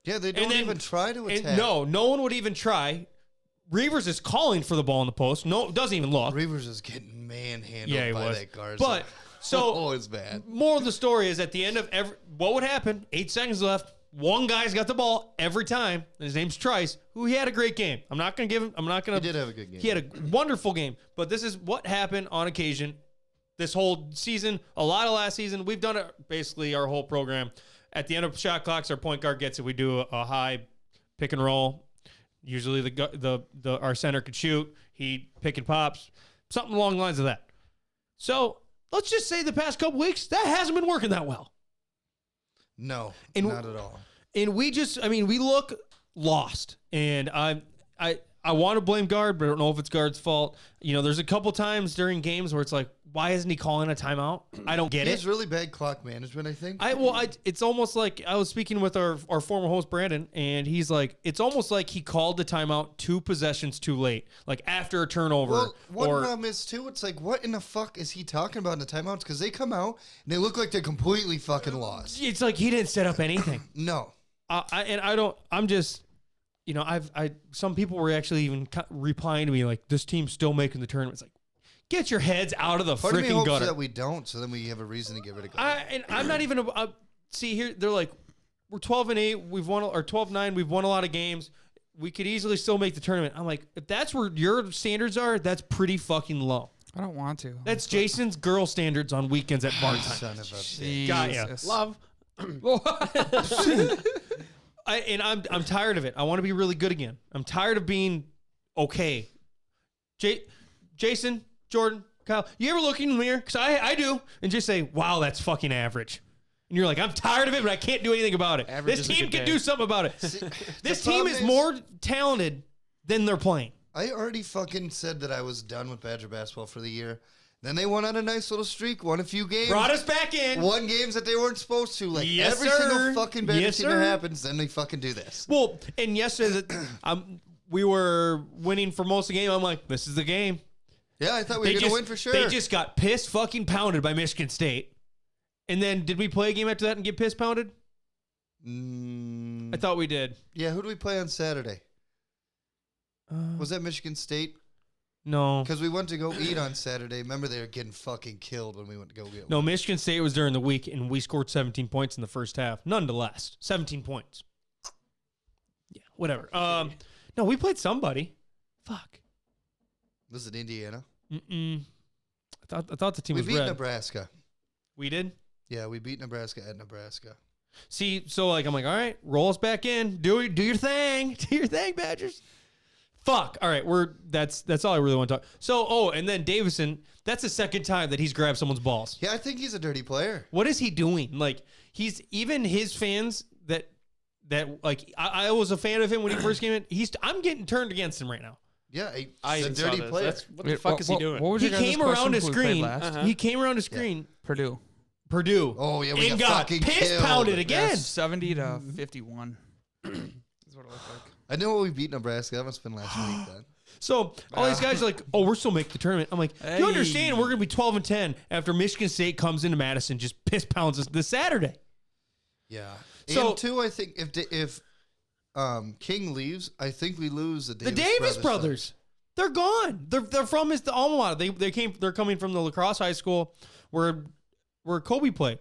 Yeah, they don't then- even try to And attack. no one would even try. Reavers is calling for the ball in the post. No, doesn't even look. Reavers is getting manhandled Yeah, he by was. that guard. But so oh, it's bad. moral of the story is at the end of what would happen? 8 seconds left. One guy's got the ball every time. And his name's Trice, who he had a great game. I'm not gonna give him. I'm not gonna. He did have a good game. He had a wonderful game. But this is what happened on occasion. This whole season, a lot of last season, we've done it basically our whole program. At the end of shot clocks, our point guard gets it. We do a high pick and roll. Usually our center could shoot. He pick and pops, something along the lines of that. So let's just say the past couple weeks that hasn't been working that well. No, And- not at all. And we look lost. And I want to blame guard, but I don't know if it's guard's fault. You know, there's a couple times during games where it's like, why isn't he calling a timeout? I don't get He it. has really bad clock management, I think. It's almost like I was speaking with our former host Brandon, and he's like, it's almost like he called the timeout 2 possessions too late, like after a turnover. Well, one or problem is too. It's like, what in the fuck is he talking about in the timeouts? Because they come out and they look like they're completely fucking lost. it's like he didn't set up anything. No, I'm just, you know, some people were actually even replying to me like, this team's still making the tournament. It's like, get your heads out of the part of me freaking hopes gutter. that we don't, so then we have a reason to get rid of. Guard. I'm not even. See here, they're like, we're 12-8. We've won or 12-9. We've won a lot of games. We could easily still make the tournament. I'm like, if that's where your standards are, that's pretty fucking low. I don't want to. That's Jason's girl standards on weekends at bar time. Son of a bitch. Got ya. Jesus. love. I'm tired of it. I want to be really good again. I'm tired of being okay. Jason, Jordan, Kyle, you ever look in the mirror? Because I do, and just say, wow, that's fucking average. And you're like, I'm tired of it, but I can't do anything about it. Average This is a team good can day. do something about it. This team problem is is- more talented than they're playing. I already fucking said that I was done with Badger basketball for the year. Then they went on a nice little streak, won a few games. Brought us back in. Won games that they weren't supposed to. Like Yes, every sir. single fucking bad Yes, team sir. that happens, then they fucking do this. Well, and yesterday we were winning for most of the game. I'm like, this is the game. Yeah, I thought we were going to win for sure. They just got pissed fucking pounded by Michigan State. And then did we play a game after that and get pissed pounded? I thought we did. Yeah, who do we play on Saturday? Was that Michigan State? No. Because we went to go eat on Saturday. Remember, they were getting fucking killed when we went to go get No, Michigan State was during the week, and we scored 17 points in the first half. Nonetheless, 17 points. Yeah, whatever. No, we played somebody. Fuck. Was it Indiana? I thought the team We was beat red. Nebraska. We did? Yeah, we beat Nebraska at Nebraska. See, so like I'm like, all right, roll us back in. Do your thing. Do your thing, Badgers. Fuck. All right, that's all I really want to talk. So, and then Davison, that's the second time that he's grabbed someone's balls. Yeah, I think he's a dirty player. What is he doing? Like, he's even his fans that like I was a fan of him when he first came in. I'm getting turned against him right now. Yeah, I he's a even saw dirty this. player. What the fuck is he doing? What was He your guys' came around question his who we played screen. last? He came around his screen. Purdue. Purdue. Oh, yeah, we and got got fucking piss killed. pounded Yeah, again. 70 to 51. That's what it looked like. I know we beat Nebraska. That must have been last week then. So all these guys are like, oh, we're still making the tournament. I'm like, do you Hey. understand? We're gonna be 12-10 after Michigan State comes into Madison, just piss pounds us this Saturday. Yeah. So- and two, I think if King leaves, I think we lose the The Davis, Davis brothers, they're gone. They're from the alma mater. They're coming from the lacrosse high school where Kobe played.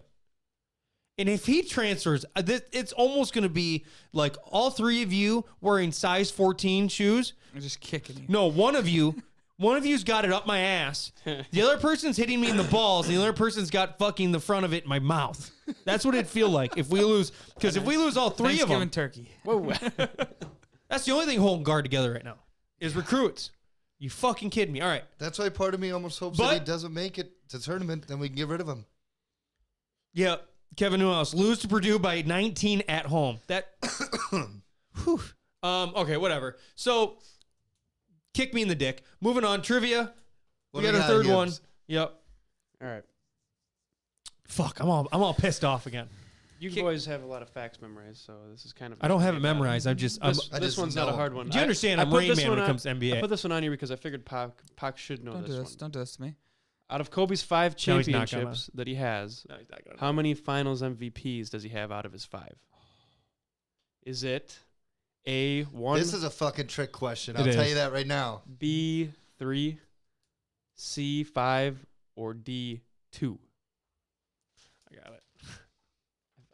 And if he transfers, it's almost going to be like all three of you wearing size 14 shoes. I'm just kicking you. No, one of you's got it up my ass. The other person's hitting me in the balls, and the other person's got fucking the front of it in my mouth. That's what it'd feel like if we lose. Because if we lose all three of Thanksgiving them, turkey. Whoa. that's the only thing holding guard together right now is recruits. You fucking kidding me? All right. That's why part of me almost hopes that he doesn't make it to tournament, then we can get rid of him. Yeah, Kevin Newhouse lose to Purdue by 19 at home. That. Whew. Okay, whatever. So, kick me in the dick. Moving on. Trivia. What We do got we our got, third one. Gibbs? Yep. All right. Fuck. I'm all pissed off again. You Kick- boys have a lot of facts memorized, so this is kind of. I don't have it memorized. I'm just. This, I this just one's not a know. hard one. Do you understand? I I'm put Rain this Man one when it on- comes to NBA. I put this one on here because I figured Pac should know Don't do this this. one. Don't do this to me. Out of Kobe's 5 No, he's not gonna. championships that he has, No, he's not gonna. how many Finals MVPs does he have out of his 5? Is it A, 1, This is a fucking trick question. It I'll tell is. you that right now. B, 3, C, 5, or D, 2? I got it.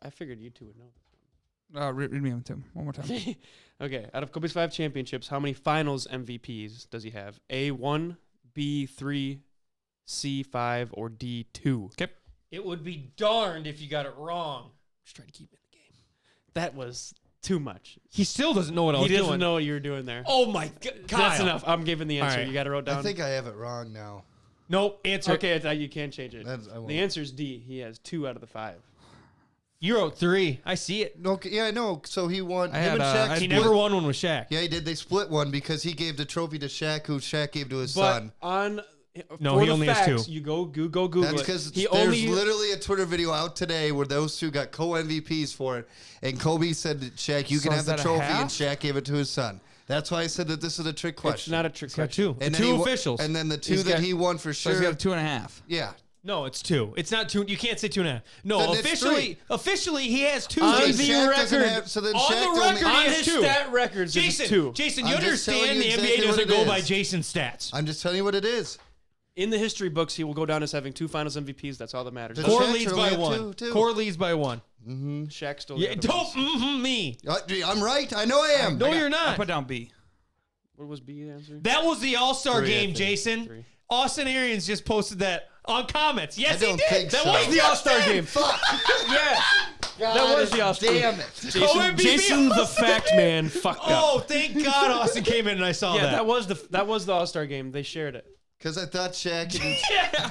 I figured you two would know. Read me them too. One more time. Okay, out of Kobe's 5 championships, how many Finals MVPs does he have? A, 1, B, 3, C, 5, or D, 2? It would be darned if you got it wrong. Just trying to keep it in the game. That was too much. He still doesn't know what I He was doesn't doing. know what you were doing there. Oh my god, Kyle. That's enough. I'm giving the answer. All right. You got it wrote down? I think I have it wrong now. Nope. Answer. Okay, you can't change it. That's- I won't. The answer is D. He has 2 out of the 5. You wrote 3. I see it. No, yeah, I know. So he won. I Him had, and Shaq I He split- never won one with Shaq. Yeah, he did. They split one because he gave the trophy to Shaq, who Shaq gave to his But son. on No, for he the only has facts, 2. You go Google That's it. because He there's only literally a Twitter video out today where those two got co-MVPs for it, and Kobe said to Shaq, "You So can have is the that a trophy," half? and Shaq gave it to his son. That's why I said that this is a trick question. It's not a trick He's got question. 2. And The then he 2 wa- officials. and then the 2 He's that got- he won for So sure. he's got a 2.5. Yeah. No, it's 2. It's not 2. You can't say 2.5. No, Then it's officially he has 2. On So the Shaq doesn't record- have- so then on Shaq the only- record, On he has his 2. stat records, it's Jason, 2. Jason, I'm you just telling understand you the exactly NBA what doesn't it go by is. Jason's stats. I'm just telling you what it is. In the history books, he will go down as having 2 Finals MVPs. That's all that matters. Did Core Shaq leads only by have 1. two? Core leads by 1. Shaq still. Yeah, don't me. I'm right. I know I am. No, you're I not. put down B. What was B the answer? That was the All-Star 3, I game, think. Jason. 3. Austin Arians just posted that on comments. Yes, I don't he did. think That so. was the All-Star game. Fuck. Yeah, that was the All-Star. Damn it. MVP Jason the Austin. fact man fucked up. Oh, thank God Austin came in and I saw yeah, that. that was the All-Star game. They shared it. Because I thought Shaq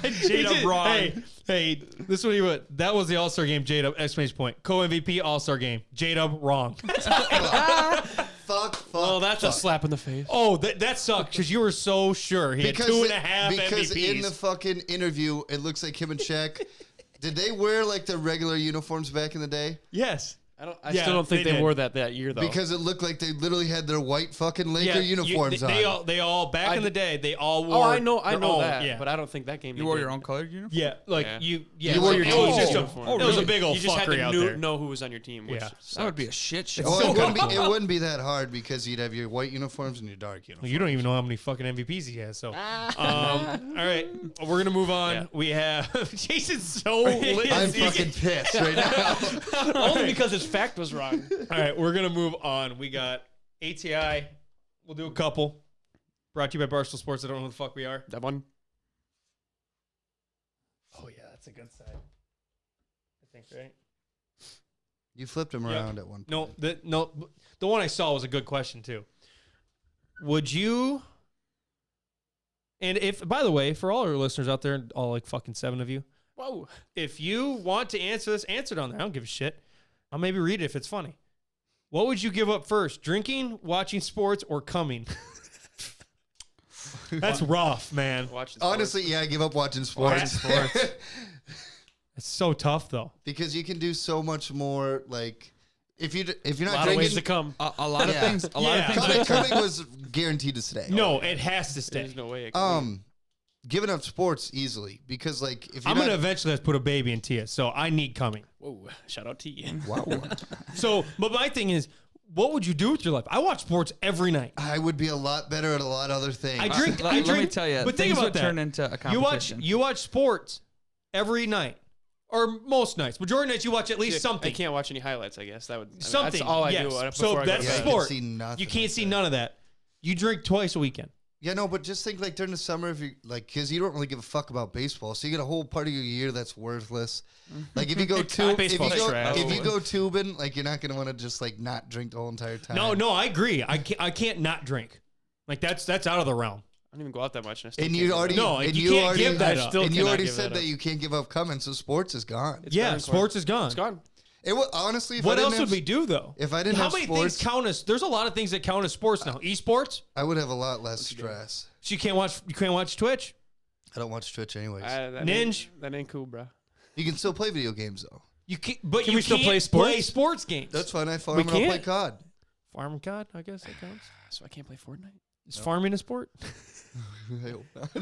and Jada wrong. Hey, this is what he went. That was the All-Star game, J-Dub, exclamation point. Co-MVP, All-Star game. J-Dub, wrong. fuck. well, that's a slap in the face. Oh, that sucks because you were so sure he had 2.5 because MVPs. in the fucking interview, it looks like him and Shaq. Did they wear like their regular uniforms back in the day? Yes. I Yeah, still don't think they they did. wore that year though. Because it looked like they literally had their white fucking Laker Yeah, uniforms they on. They all back in the day. They all wore. oh, I know their own, that, Yeah, but I don't think that game You they wore did. your own colored uniform? yeah, like Yeah. you. Yeah, You wore your it was team just a, uniform. it was a really? big old You just had fuckery to out there. know who was on your team. Which Yeah. That would be a shit show. Well, So it wouldn't be that hard because you'd have your white uniforms and your dark uniforms. Well, you don't even know how many fucking MVPs he has. So, all right, we're gonna move on. Yeah. We have Jason's so lit. I'm fucking pissed right now. Only because his fact was wrong. All right, we're gonna move on. We got ATI. We'll do a couple. Brought to you by Barstool Sports. I don't know who the fuck we are. That one. Oh yeah, that's a good side. I think right. You flipped him Yep. around at one point. No, the one I saw was a good question too. Would you? And if, by the way, for all our listeners out there, all like fucking 7 of you, Whoa. if you want to answer this, answer it on there. I don't give a shit. I'll maybe read it if it's funny. What would you give up first? Drinking, watching sports, or coming? That's rough, man. Watch this Honestly, yeah, I give up watching sports. It's so tough though. Because you can do so much more. Like if you're a not lot of ways to drinking, come. A lot of Yeah. things. A lot Yeah. of things. coming was guaranteed to stay. No, it has to stay. There's no way. It can be. Giving up sports easily because like if you're I'm gonna not, eventually have to put a baby in Tia, so I need coming. Whoa. Shout out to you. wow, So, but my thing is, what would you do with your life? I watch sports every night. I would be a lot better at a lot of other things. I drink. Let I me drink. tell you, but think things about would that. turn into a competition. You watch sports every night, or most nights. Majority of nights you watch at least I something. can't watch any highlights. I guess that would. Something. That's all I yes. do. So before I go that's to I bed. can sport. see nothing You can't like see that. none of that. You drink twice a weekend. Yeah, no, but just think like during the summer, if you like, because you don't really give a fuck about baseball, so you get a whole part of your year that's worthless. Like if you go Baseball's trash. if you go tubing, like you're not gonna want to just like not drink the whole entire time. No, I agree. I can't not drink. Like that's out of the realm. I don't even go out that much. And, I still And can't you do already that. No, and you can't already, give that I up. still and you cannot already give said that that up. you can't give up coming, so sports is gone. It's Yeah, gone, sports is gone. It's gone. It would honestly. If What I didn't else would have, we do though? If I didn't How have many sports, things count as? There's a lot of things that count as sports now. Esports. I would have a lot less stress. So you can't watch Twitch. I don't watch Twitch anyways. That Ninja. That ain't cool, bro. You can still play video games though. You can't, but Can you we still can't play sports? sports games. That's fine. I farm We and I'll play can't? COD. Farm God, I guess that counts. So I can't play Fortnite. Is farming a sport? I hope not.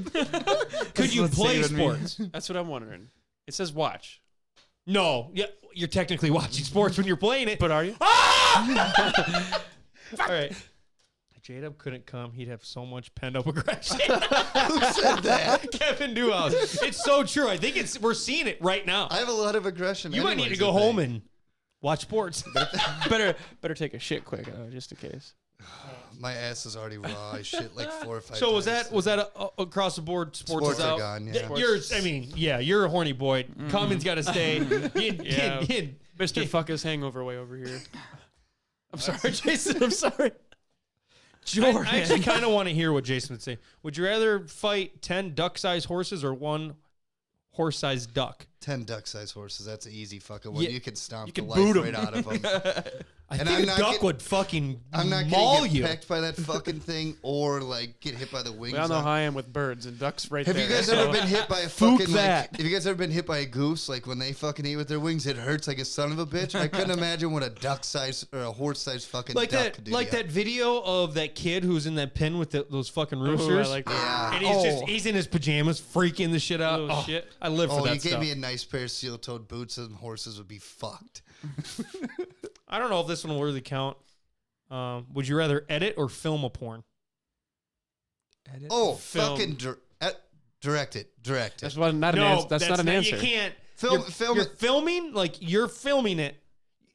Could you what's play saving me. sports? That's what I'm wondering. It says watch, No. Yeah, you're technically watching sports when you're playing it. but are you? All right. If J-Dub couldn't come, he'd have so much pent up aggression. Who said that? Kevin Newhouse. It's so true. I think we're seeing it right now. I have a lot of aggression. You might need to anyways, go I think. home and watch sports. better take a shit quick, just in case. My ass is already raw. I shit like 4 or 5 So times. was that across the board? Sports, Sports is are out. gone, yeah. You're a horny boy. Cummins got to stay. Yeah. Mr. Fuck his hangover way over here. I'm sorry, Jason. I'm sorry. Jordan. I actually kind of want to hear what Jason would say. Would you rather fight 10 duck-sized horses or 1 horse-sized duck? 10 duck-sized horses. That's an easy fucking one. Yeah, You could stomp you the could life boot 'em. right out of them. I And think I'm a not duck get- would fucking I'm not maul gonna get you. pecked by that fucking thing or like get hit by the wings. We all know on- how I am with birds and ducks right Have there. you guys so- ever been hit by a Fook fucking that. like? Have you guys ever been hit by a goose? Like when they fucking eat with their wings, it hurts like a son of a bitch. I couldn't imagine what a duck-sized or a horse-sized fucking Like duck that, could do. like to you. that video of that kid who's in that pen with those fucking Ooh, roosters. I like that. Yeah. And he's in his pajamas, freaking the shit out. Oh, shit. I live for Oh, that you gave stuff. me a nice pair of steel-toed boots, and horses would be fucked. I don't know if this one will really count. Would you rather edit or film a porn? Edit. Oh, Film. fucking direct it. That's not an answer. That's not an answer. You can't. Film You're it. filming, like you're filming it.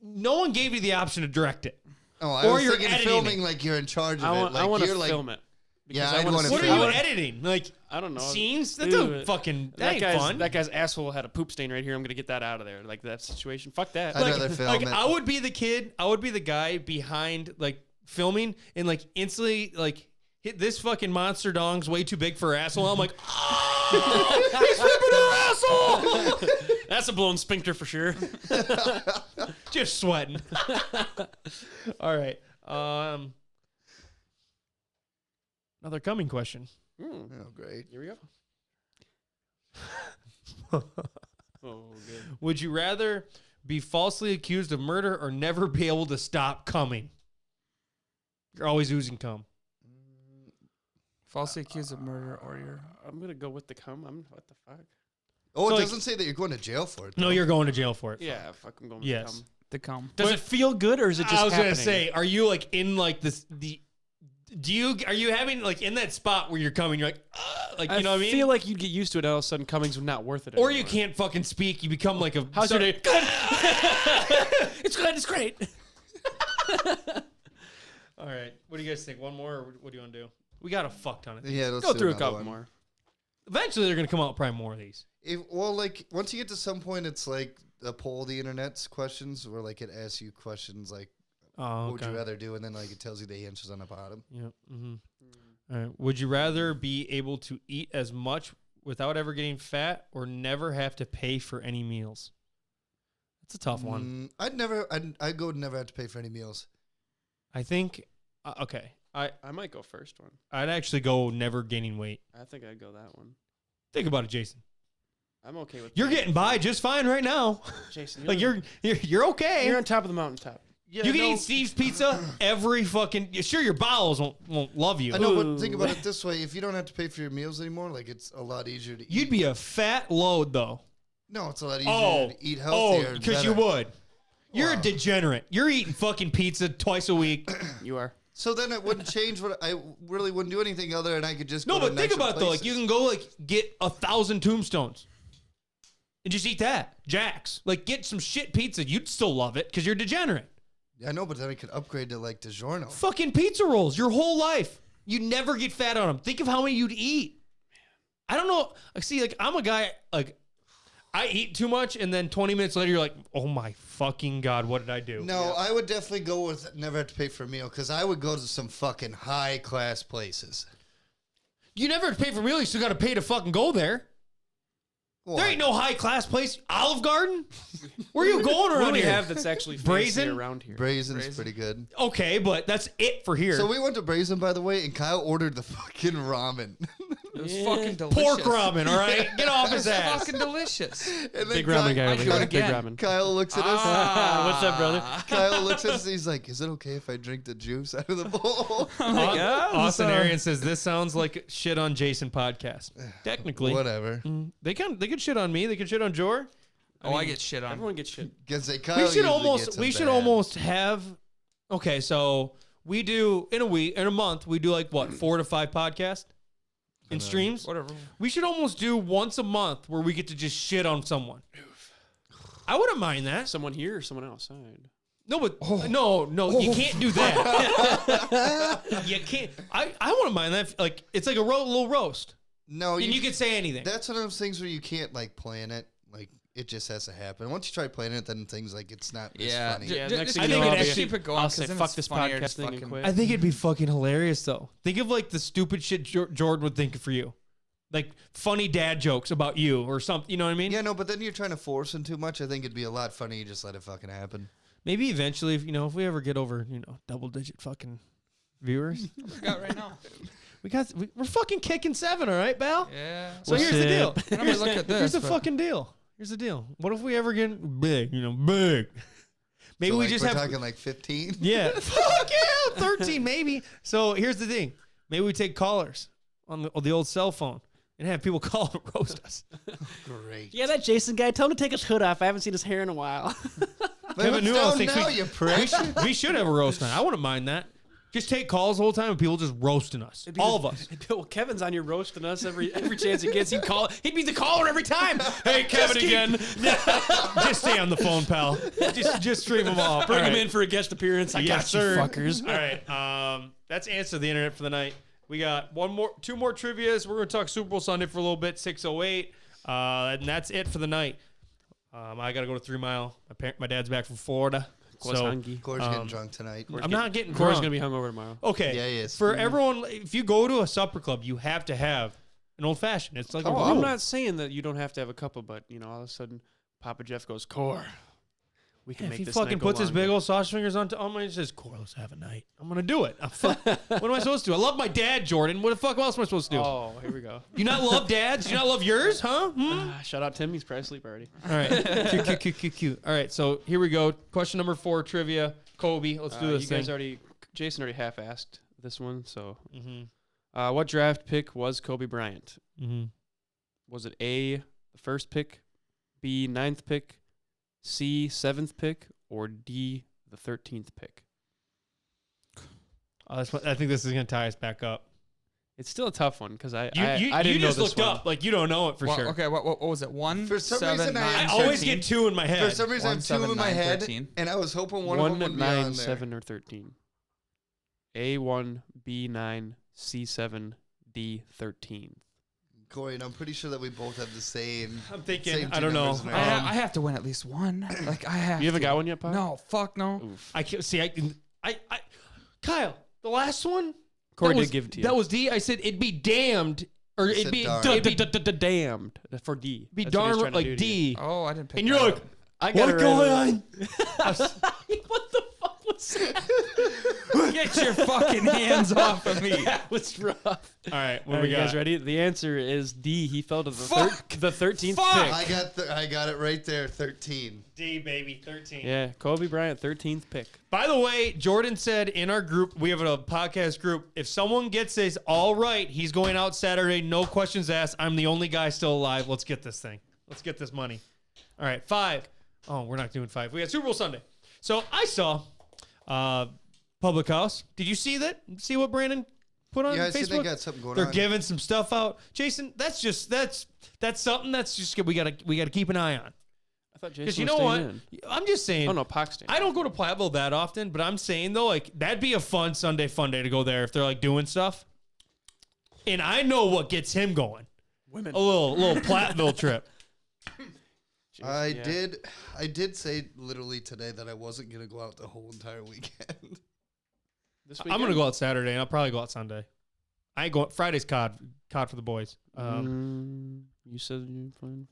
No one gave you the option to direct it. Oh, I Or was you're thinking editing filming it. like you're in charge of I it. want, Like I want you're to like, film it. Yeah, because I'd wanna wanna see- What are film you it. editing? Like I don't know. scenes? That Dude, don't fucking. That that ain't guy's fun. that guy's asshole had a poop stain right here. I'm gonna get that out of there. Like that situation. Fuck that. I'd rather film like it. I would be the kid. I would be the guy behind like filming and like instantly like hit this fucking monster dong's way too big for her asshole. I'm like, oh, he's ripping her asshole. That's a blown sphincter for sure. Just sweating. All right. Another coming question. Hmm. Oh, great. Here we go. Oh, good. Would you rather be falsely accused of murder or never be able to stop coming? You're always oozing cum. Falsely accused of murder or you're. I'm gonna go with the cum. What the fuck? Oh, So, it like- doesn't say that you're going to jail for it. No, though. you're going to jail for it. Yeah, fuck. I'm going Yes. with the cum. The cum. Does it feel good or is it just I was happening? gonna say, are you like in like this? Are you having like in that spot where you're coming? You're like, like you know what I mean? I feel like you'd get used to it. And all of a sudden, coming's not worth it. Or you anymore. can't fucking speak. You become like a. How's your day? Good. It's good. It's great. All right. What do you guys think? One more, or what do you want to do? We got a fuck ton of these. Yeah, let's Go do through a another couple one. more. Eventually, they're gonna come out probably more of these. Well, like once you get to some point, it's like a poll the internet's questions where like it asks you questions like, Oh, what would you okay. rather do, and then like it tells you the answers on the bottom. Yeah. Mm-hmm. All right. Would you rather be able to eat as much without ever getting fat, or never have to pay for any meals? That's a tough one. I'd go never have to pay for any meals. I think. Okay. I might go first one. I'd actually go never gaining weight. I think I'd go that one. Think about it, Jason. I'm okay with. You're that. getting by just fine right now. Jason. Like you're okay. You're on top of the mountaintop. Yeah, You can eat Steve's pizza every fucking. Sure, your bowels won't love you. I know, Ooh. but think about it this way: if you don't have to pay for your meals anymore, like it's a lot easier to eat. You'd be a fat load though. No, it's a lot easier to eat healthier. and because you better. would. You're a Wow. degenerate. You're eating fucking pizza twice a week. You are. So then it wouldn't change. What I really wouldn't do anything other, and I could just No, go to but think nicer about it though. Like places. you can go like get 1,000 tombstones and just eat that. Jack's. Like get some shit pizza. You'd still love it because you're degenerate. I know, but then I could upgrade to like DiGiorno. Fucking pizza rolls your whole life. You never get fat on them. Think of how many you'd eat. I don't know. Like, see, like I'm a guy like I eat too much, and then 20 minutes later, you're like, oh my fucking God, what did I do? No, I would definitely go with never have to pay for a meal because I would go to some fucking high class places. You never have to pay for a meal. You still got to pay to fucking go there. Well, There ain't no high class place. Olive Garden? Where you going What do around we here? have that's actually fancy Brazen? around here? Brazen's pretty good. Okay, but that's it for here. So we went to Brazen, by the way, and Kyle ordered the fucking ramen. It was Yeah. fucking delicious. Pork ramen, all right? Get off It was his ass. fucking delicious. And then Big ramen guy I'd over do it here. Big again. ramen. Kyle looks at us. What's up, brother? Kyle looks at us. He's like, "Is it okay if I drink the juice out of the bowl?" Austin Arian says this sounds like shit on Jason podcast. Technically, Whatever. they could shit on me. They could shit on Jor. Oh, I get shit on. Everyone gets shit. Because Kyle We should usually almost gets we them should bad. almost have. Okay, so we do in a month we do like what 4 to 5 podcasts in streams. Whatever. We should almost do once a month where we get to just shit on someone. I wouldn't mind that. Someone here or someone outside? No, but no, you can't do that. You can't. I wouldn't mind that. Like it's like a little roast, No, and you can say anything. That's one of those things where you can't like plan it. Like it just has to happen. Once you try planning it, then things like it's not as Yeah. funny. Yeah, J- next just thing you know, keep I'll it- be- keep it going. I'll 'cause say then fuck it's this funnier podcast just thing and fucking- quit. I think it'd be fucking hilarious though. Think of like the stupid shit Jordan would think for you, like funny dad jokes about you or something. You know what I mean? Yeah, no, but then you're trying to force him too much. I think it'd be a lot funnier. You just let it fucking happen. Maybe eventually, if we ever get over double digit fucking viewers, What we got right now? we're fucking kicking 7. All right, Bal. Yeah. So here's the deal. I'm gonna look at this. Here's the but- fucking deal. Here's the deal. What if we ever get big? Big. Maybe So, we like, just we're have. talking like 15. Yeah. Fuck yeah. 13 maybe. So here's the thing. Maybe we take callers on the old cell phone and have people call and roast us. Great. Yeah, that Jason guy. Tell him to take his hood off. I haven't seen his hair in a while. Kevin Kevin Newell thinks now, we- you prick. We should have a roast night. I wouldn't mind that. Just take calls the whole time and people just roasting us. All of us. Well, Kevin's on here roasting us every chance he gets. He'd be the caller every time. Hey, Kevin again. Just stay on the phone, pal. Just stream them off. Bring All him right. in for a guest appearance. I Yes, got you, sir. fuckers. All right. That's Answer the Internet for the night. We got two more trivias. We're going to talk Super Bowl Sunday for a little bit, 6:08. And that's it for the night. I got to go to 3 Mile. My dad's back from Florida. So Corey's getting drunk tonight. I'm not getting Corey's drunk. going to be hungover tomorrow. Okay. Yeah, he is. For everyone, if you go to a supper club, you have to have an old fashioned. It's like a Oh, rule. I'm not saying that you don't have to have a couple, but all of a sudden, Papa Jeff goes, Core, We can if make he this fucking night go puts his longer. big old sausage fingers on, I'm gonna just Corey, let's have a night. I'm gonna do it. What am I supposed to do? I love my dad, Jordan. What the fuck else am I supposed to do? Oh, here we go. You not love dads? You not love yours? Huh? Shout out Tim. He's probably asleep already. All right. Cute. All right. So here we go. Question number 4, trivia. Kobe, let's do this You thing. guys already, Jason already half asked this one. So, Mm-hmm. what draft pick was Kobe Bryant? Mm-hmm. Was it A, the first pick, B, 9th pick, C, 7th pick, or D, the 13th pick? I think this is gonna tie us back up. It's still a tough one because I You didn't know just this looked one. up like you don't know it for Well, sure. Okay, what was it? 1, For some 7, reason, 9, I I always 13? get 2 in my head. For some reason, I 1, have 2 in 7, my 9, head, 13. and I was hoping one of 1, them would be on 9, there. 7, or 13. A1, B9, C7, D13. Corey, and I'm pretty sure that we both have the same. I'm thinking. Same I two don't know. numbers in our I, head. I have to win at least one. Like I have. You haven't to. got one yet, Pop? No, fuck no. Oof. I can't see. I. Kyle, the last one. Corey that was, did give it to you. That was D. I said it'd be damned, or You it'd said be darn. it'd be Damned for D. be That's what he's darn trying to do like to you. D. Oh, I didn't pick. And you're that like, up. I got what it right going away. on? What the fuck was that? Get your fucking hands off of me. That was rough. All right, what Are we you got? guys ready? The answer is D. He fell to the Fuck. the 13th Fuck. pick. I got it right there. 13. D baby 13. Yeah, Kobe Bryant, 13th pick. By the way, Jordan said in our group, we have a podcast group, if someone gets this all right, he's going out Saturday, no questions asked. I'm the only guy still alive. Let's get this thing. Let's get this money. All right, 5. Oh, we're not doing 5. We got Super Bowl Sunday. So I saw Public House. Did you see that? See what Brandon put on Yeah, I Facebook? see they got something going They're on. giving some stuff out. Jason, that's something that's just we gotta keep an eye on. I thought Because Jason you was know what? staying in. I'm just saying. Oh, no, Pac's staying I don't go to Platteville that often, but I'm saying though, like that'd be a fun Sunday fun day to go there if they're like doing stuff. And I know what gets him going. Women. A little Platteville trip. I did say literally today that I wasn't gonna go out the whole entire weekend. This I'm gonna go out Saturday and I'll probably go out Sunday. I ain't going Friday's cod for the boys. You said you'd find.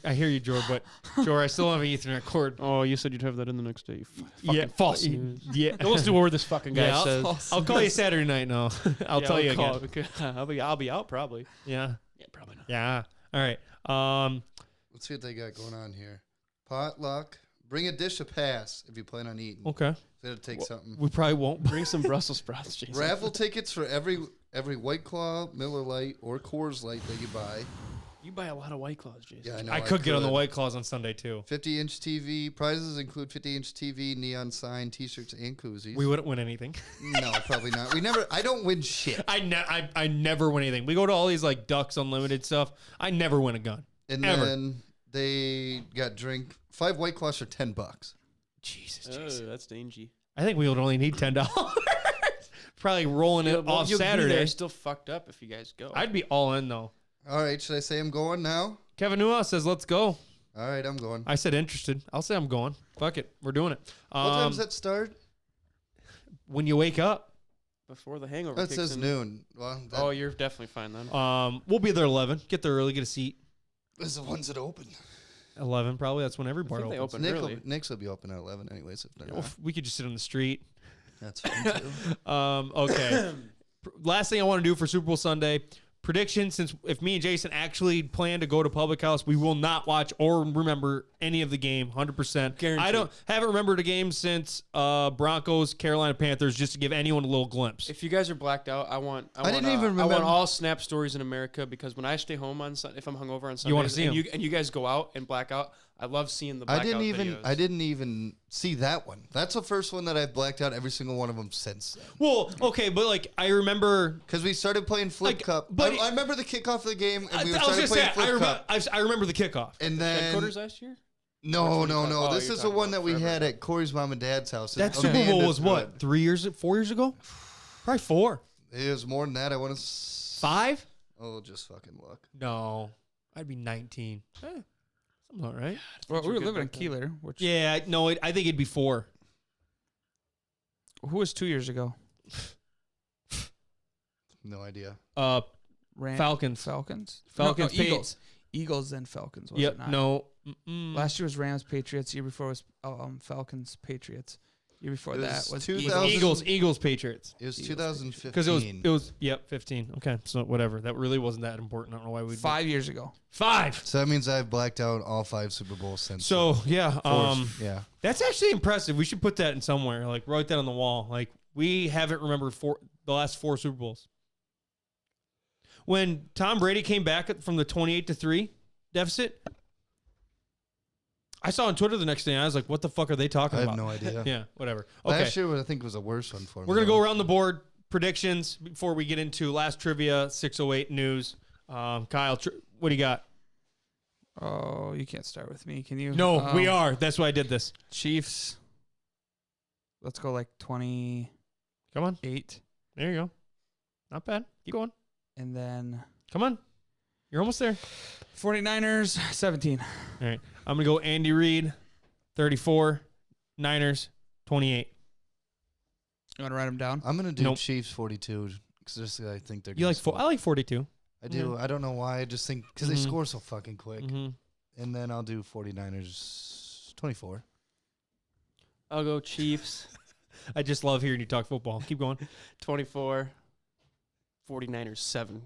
I hear you, Jor, but Jor, I still don't have an Ethernet cord. Oh, you said you'd have that in the next day. Yeah, false. Yeah, Let's do what this fucking guy Yeah, says. I'll call you Saturday night. No, I'll tell you again. I'll be out probably. Yeah, Yeah, probably not. yeah. All right. Let's see what they got going on here. Potluck. Bring a dish to pass if you plan on eating. Okay. That'll take something. We probably won't. Bring some Brussels sprouts, Jason. Raffle tickets for every White Claw, Miller Lite, or Coors Light that you buy. You buy a lot of White Claws, Jason. Yeah, I know. I could get on the White Claws on Sunday too. 50-inch TV. Prizes include 50-inch TV, neon sign, T-shirts, and koozies. We wouldn't win anything. No, probably not. We never. I don't win shit. I never win anything. We go to all these like Ducks Unlimited stuff. I never win a gun. And Ever. then they got drink 5 White Claws for $10. Jesus, Oh, Jason. that's dangy. I think we would only need $10. Probably rolling it off You'll be Saturday. there still fucked up if you guys go. I'd be all in though. All right, should I say I'm going now? Kevin Newhouse says, "Let's go." All right, I'm going. I said interested. I'll say I'm going. Fuck it, we're doing it. What time does that start? When you wake up, Before the hangover That kicks says in. noon. Well, that Oh, you're definitely fine then. we'll be there 11. Get there early, get a seat. is the ones that open. 11 probably. That's when every I bar think they opens. open early. Nick's will be open at 11 anyways. If they're Well, not. we could just sit on the street. That's fine too. Okay. Last thing I want to do for Super Bowl Sunday. Prediction, since if me and Jason actually plan to go to Public House, we will not watch or remember any of the game, 100%. Guaranteed. Haven't remembered a game since Broncos, Carolina Panthers, just to give anyone a little glimpse. If you guys are blacked out, I want. didn't even I remember- want all snap stories in America because when I stay home on if I'm hungover on Sundays, You wanna see 'em. and you guys go out and black out, I love seeing the I blackout didn't videos. even see that one. That's the first one that I've blacked out every single one of them since then. Well, okay, but like I remember. Because we started playing Flip Like, Cup. but I remember the kickoff of the game, and we I was started gonna playing say, Flip Cup. I remember the kickoff. And then Headquarters last year. no. Oh, This you're is the talking one about that we forever had at Corey's mom and dad's house. That Super Amanda Bowl was threw what? it. 4 years ago? Probably 4. It was more than that. I want to 5? Oh, just fucking look. No, I'd be 19. Something all right. Well, we were good living in back then. Keeler, which Yeah, no, I think it'd be 4. who was 2 years ago? No idea. Ran- Falcons. Falcons. Falcons, No, Eagles. Eagles and Falcons. Was it Yep. not? No. Last year was Rams Patriots. Year before was Falcons Patriots. Year before It that was was 2000 Eagles Patriots. It was Eagles. 2015. Because it was 15. Okay, so whatever. That really wasn't that important. I don't know why we 5 years ago. 5. So that means I've blacked out all 5 Super Bowls since. So yeah, yeah. that's actually impressive. We should put that in somewhere. Like write that on the wall. Like we haven't remembered the last 4 Super Bowls. When Tom Brady came back from the 28-3 deficit, I saw on Twitter the next day, and I was like, "What the fuck are they talking I have about?" no idea. Yeah, whatever. Okay, Last year, I think was a worse one for me. we're gonna go around the board predictions before we get into last trivia 608 news. Kyle, what do you got? Oh, you can't start with me, can you? No, we are. That's why I did this. Chiefs. Let's go like 28, Come on, there you go. Not bad. Keep going. and then Come on, you're almost there. 49ers 17. All right, I'm gonna go Andy Reid, 34, Niners, 28. You want to write them down? I'm gonna do Nope. Chiefs 42 because I think they're. You gonna like score. I like 42. I do. I don't know why. I just think because they Mhm. score so fucking quick. Mm-hmm. And then I'll do 49ers 24. I'll go Chiefs I just love hearing you talk football. Keep going. 24, 49ers 7.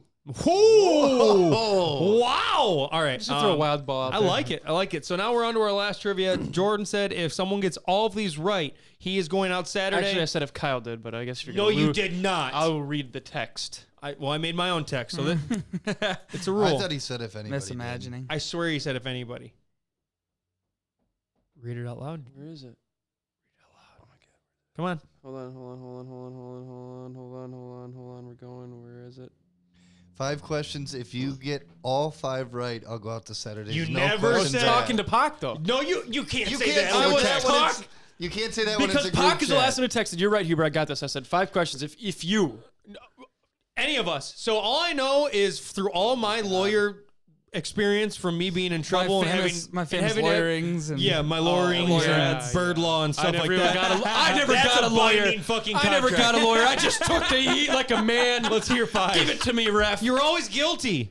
Whoa! Wow! All right, Just to throw a wild ball out I there. like it. I like it. So now we're on to our last trivia. Jordan said if someone gets all of these right, he is going out Saturday. Actually, I said if Kyle did, but I guess you're no, gonna you lose. did not. I'll read the text. I made my own text, so that it's a rule. I thought he said if anybody. did. Misimagining. I swear he said if anybody. Read it out loud. Where is it? Come on. Hold on. We're going. Where is it? 5 questions. If you get all 5 right, I'll go out to Saturday. You No never questions said- asked. Talking to Pac though. No, you can't You say can't that. say I was that when talk. it's- You can't say that when Because it's a group Pac is the chat. last one who texted. You're right, Huber. I got this. I said 5 questions. If you. Any of us. So all I know is through all my lawyer experience from me being in trouble and having my famous having lawyerings and yeah, my lawyerings lawyer and ads. bird law and stuff never like even that. got a- I never That's got a lawyer. binding fucking I never contract. got a lawyer. I just took the heat like a man. Let's hear 5. Give it to me, ref. You're always guilty.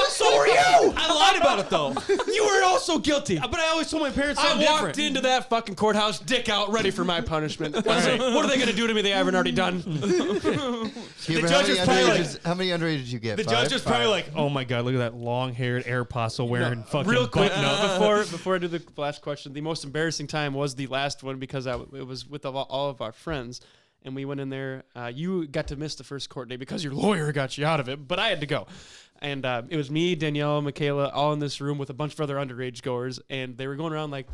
So are you. I lied about it though. You were also guilty. But I always told my parents I something walked different. into that fucking courthouse, dick out, ready for my punishment. What are they going to do to me they haven't already done? Huber, judge is probably how many underage did you get? The 5? judge was probably like, "Oh my god, look at that long-haired Aeropostale wearing fucking Real quick, button-up." before I do the last question, the most embarrassing time was the last one because it was with all of our friends, and we went in there. You got to miss the first court day because your lawyer got you out of it, but I had to go. And it was me, Danielle, Michaela, all in this room with a bunch of other underage goers, and they were going around like,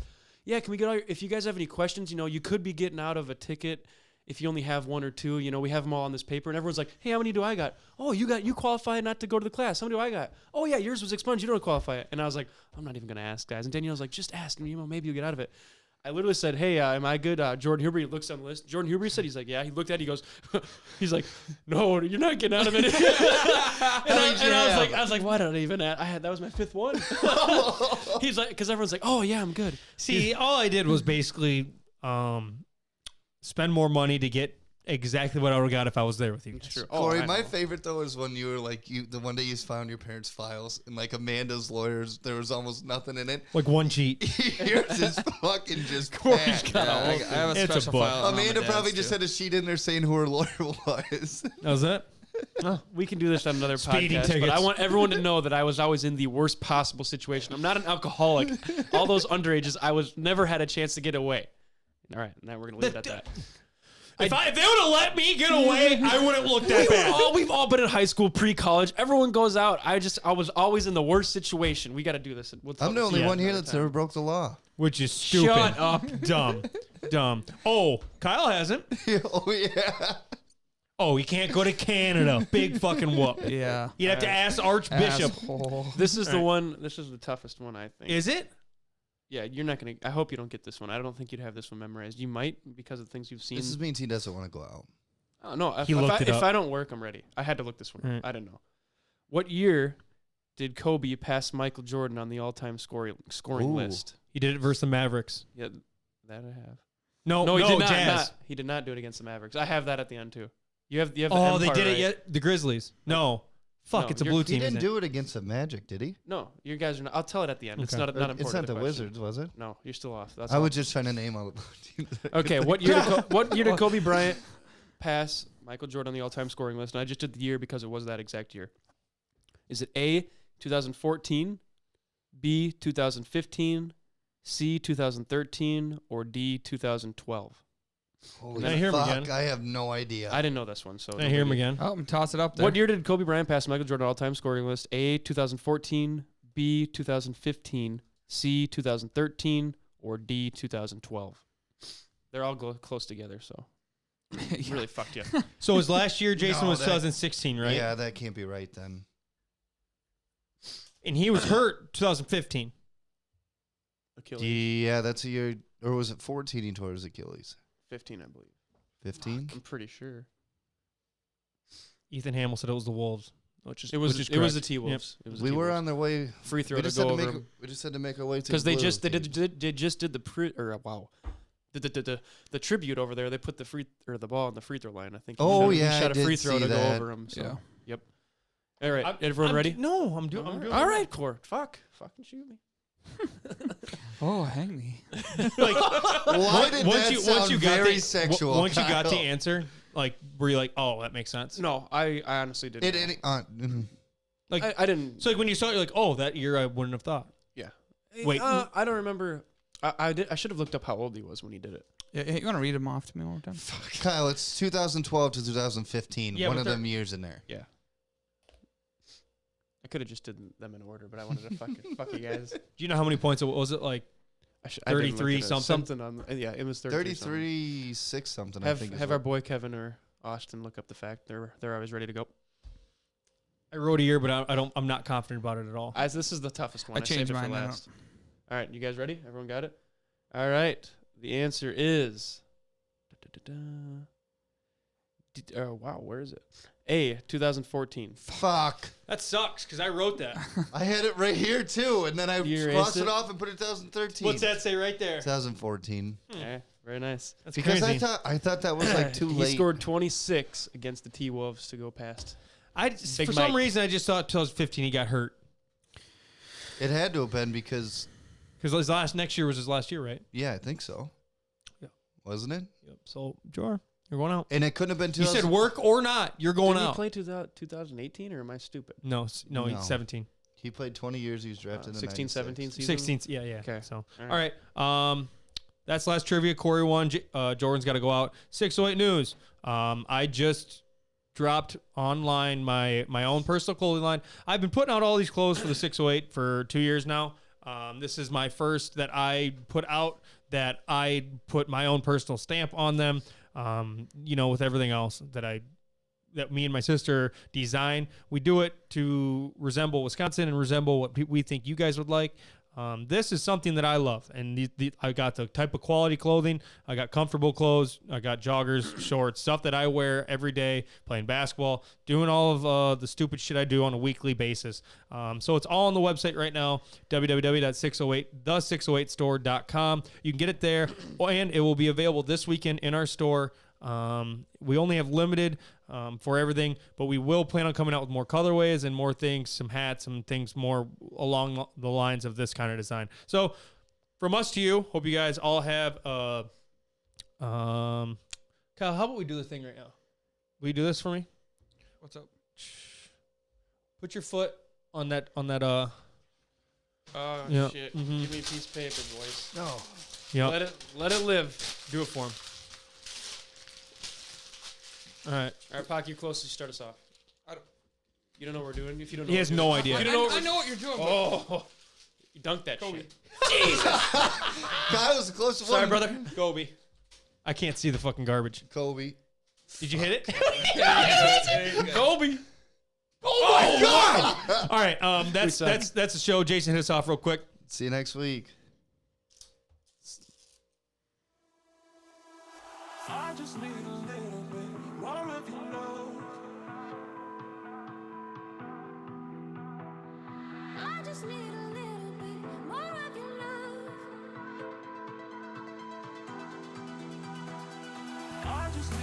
"Yeah, can we get all if you guys have any questions, you could be getting out of a ticket if you only have 1 or 2. We have them all on this paper." And everyone's like, "Hey, how many do I got? Oh, you qualified not to go to the class. How many do I got? Oh yeah, yours was expunged. You don't qualify." And I was like, "I'm not even gonna ask, guys." And Danielle's like, "Just ask, maybe you'll get out of it." I literally said, "Hey, am I good?" Jordan Huber, he looks on the list. Jordan Huber said, he's like, "Yeah." He looked at it, he goes, he's like, "No, you're not getting out of it." and I was like, "Why did I even ask? That was my 5th one." He's like, because everyone's like, "Oh yeah, I'm good." See, all I did was basically spend more money to get exactly what I would have got if I was there with you guys. True. Corey, I my know. favorite though is when you were like the one day you found your parents' files and like Amanda's lawyers, there was almost nothing in it. Like one cheat. Yours is fucking just Corey's packed. got a Yeah, whole I I have a It's a special book. file. on my Amanda dad's probably just too. had a sheet in there saying who her lawyer was. How's that? We can do this on another Speeding podcast, but tickets. I want everyone to know that I was always in the worst possible situation. I'm not an alcoholic. All those underages, I was never had a chance to get away. All right, now we're gonna leave it at that. If they would have let me get away, I wouldn't look that bad. We've all been in high school, pre-college. Everyone goes out. I was always in the worst situation. We got to do this. We'll tell I'm the this only Yeah. one here another that's time. ever broke the law. Which is stupid. Shut up. Dumb. Oh, Kyle hasn't. Oh yeah. Oh, he can't go to Canada. Big fucking whoop. Yeah. You'd have to ask Archbishop. Asshole. This is the All right. one. This is the toughest one, I think. Is it? Yeah, you're not gonna. I hope you don't get this one. I don't think you'd have this one memorized. You might because of things you've seen. This means he doesn't want to go out. Oh, no, He looked it if up. I don't work, I'm ready. I had to look this one. up. Right. I didn't know. What year did Kobe pass Michael Jordan on the all-time scoring Ooh. list? He did it versus the Mavericks. Yeah, that I have. No, he did not, Jazz. He did not do it against the Mavericks. I have that at the end too. You have Oh, the they Empire, did it right? yet? The Grizzlies. No. Fuck, No, it's a you're- blue He team. didn't isn't it? do it against the Magic, did he? No, you guys are not. I'll tell it at the end. It's Okay. not Or important. it's not to the question. Wizards, was it? No, you're still off. That's I all. was just trying to name all the blue teams. Okay, what year? What year did Kobe Bryant pass Michael Jordan on the all-time scoring list? And I just did the year because it was that exact year. Is it A, 2014, B, 2015, C, 2013, or D, 2012? Holy Can I hear him fuck, again? I have no idea. I didn't know this one, so Can I hear him nobody- again? Oh, I'm gonna toss it up there. What year did Kobe Bryant pass Michael Jordan all-time scoring list? A, 2014, B, 2015, C, 2013, or D, 2012? They're all close together, so Yeah. really fucked you. So his last year, Jason, No, was that- 2016, right? Yeah, that can't be right then. And he was hurt 2015. Achilles. Yeah, that's a year. Or was it 14 he tore his Achilles? 15, I believe. 15? I'm pretty sure. Ethan Hamill said it was the Wolves, which is It was which is it was the correct. T Wolves. It was the We were T-Wolves. on the way. free throw We to just, had go to over make, we just had to make our way to because the they Blue just team. they just did the tribute over there. They put the ball on the free throw line. I think. Oh, he yeah, I shot a did free throw see to go that. over him. So. Yeah. Yep. All right, I'm- everyone I'm- ready? No, I'm doing. All right, Court. Fucking shoot me. Oh, hang me. Like, Why did that sound very the, sexual? Once you got the Kyle? answer, like, were you like, oh, that makes sense? No, I honestly didn't. Like, I didn't. so like when you saw it, you're like, oh, that year I wouldn't have thought. Yeah. Wait. I don't remember. I should have looked up how old he was when he did it. Yeah, you want to read them off to me one more time? Kyle, it's 2012 to 2015. Yeah, one but of they're- them years in there. Yeah. I could have just did them in order, but I wanted to fuck you guys. Do you know how many points it was? It like I didn't look 33 at it. something? Something on. Yeah, it was 33. 33, 6 something, I Have think. is have what- our boy Kevin or Austin look up the fact. They're always ready to go. I wrote a year, but I'm not confident about it at all. As this is the toughest one. I changed saved it for mine, I last. All right, you guys ready? Everyone got it? All right. The answer is. Oh wow, where is it? A 2014. Fuck. That sucks because I wrote that. I had it right here, too, and then I You crossed erased it it? off and put it 2013. What's that say right there? 2014. Okay, very nice. That's Because crazy. I thought that was like too he late. scored 26 against the T Wolves to go past. For Big some Mike. reason, I just thought 2015 he got hurt It had to have been because, because his next year was his last year, right? yeah, I think so. Yeah. Wasn't it? Yep. So, Jor, you're going out. And it couldn't have been You 2000. said work or not, you're going Did he out. play 2018 or am I stupid? No, No. he's 17. He played 20 years. He was drafted in 16, 96. 17 season. 16. Yeah, yeah. Okay. So, All all right. That's last trivia. Corey won. Jordan's got to go out. 608 News. I just dropped online my own personal clothing line. I've been putting out all these clothes for the 608 for 2 years now. This is my first that I put out that I put my own personal stamp on them. With everything else that me and my sister design, we do it to resemble Wisconsin and resemble what we think you guys would like. This is something that I love, and I got the type of quality clothing. I got comfortable clothes. I got joggers, shorts, stuff that I wear every day, playing basketball, doing all of the stupid shit I do on a weekly basis. So it's all on the website right now, www.the608store.com. You can get it there, and it will be available this weekend in our store. We only have limited for everything, but we will plan on coming out with more colorways and more things, some hats, some things more along the lines of this kind of design. So from us to you, hope you guys all have Kyle, how about we do the thing right now? Will you do this for me? What's up? Put your foot on that Oh Yeah. shit! Mhm. Give me a piece of paper, boys. No. Yep. Let it live. Do it for him. All right. All right, Pac, you closest. Start us off. You don't know what we're doing. If you don't know, He what has we're no doing. idea. You don't know. I know what you're doing. Oh, you dunked that shit. Kyle was the closest Sorry, one. brother. Kobe. I can't see the fucking garbage. Kobe. Did you hit it? Kobe. Oh my god! All right, We suck. that's the show. Jason, hit us off real quick. See you next week. I just need a little bit more of your love. I just need a little bit more of your love. I just need a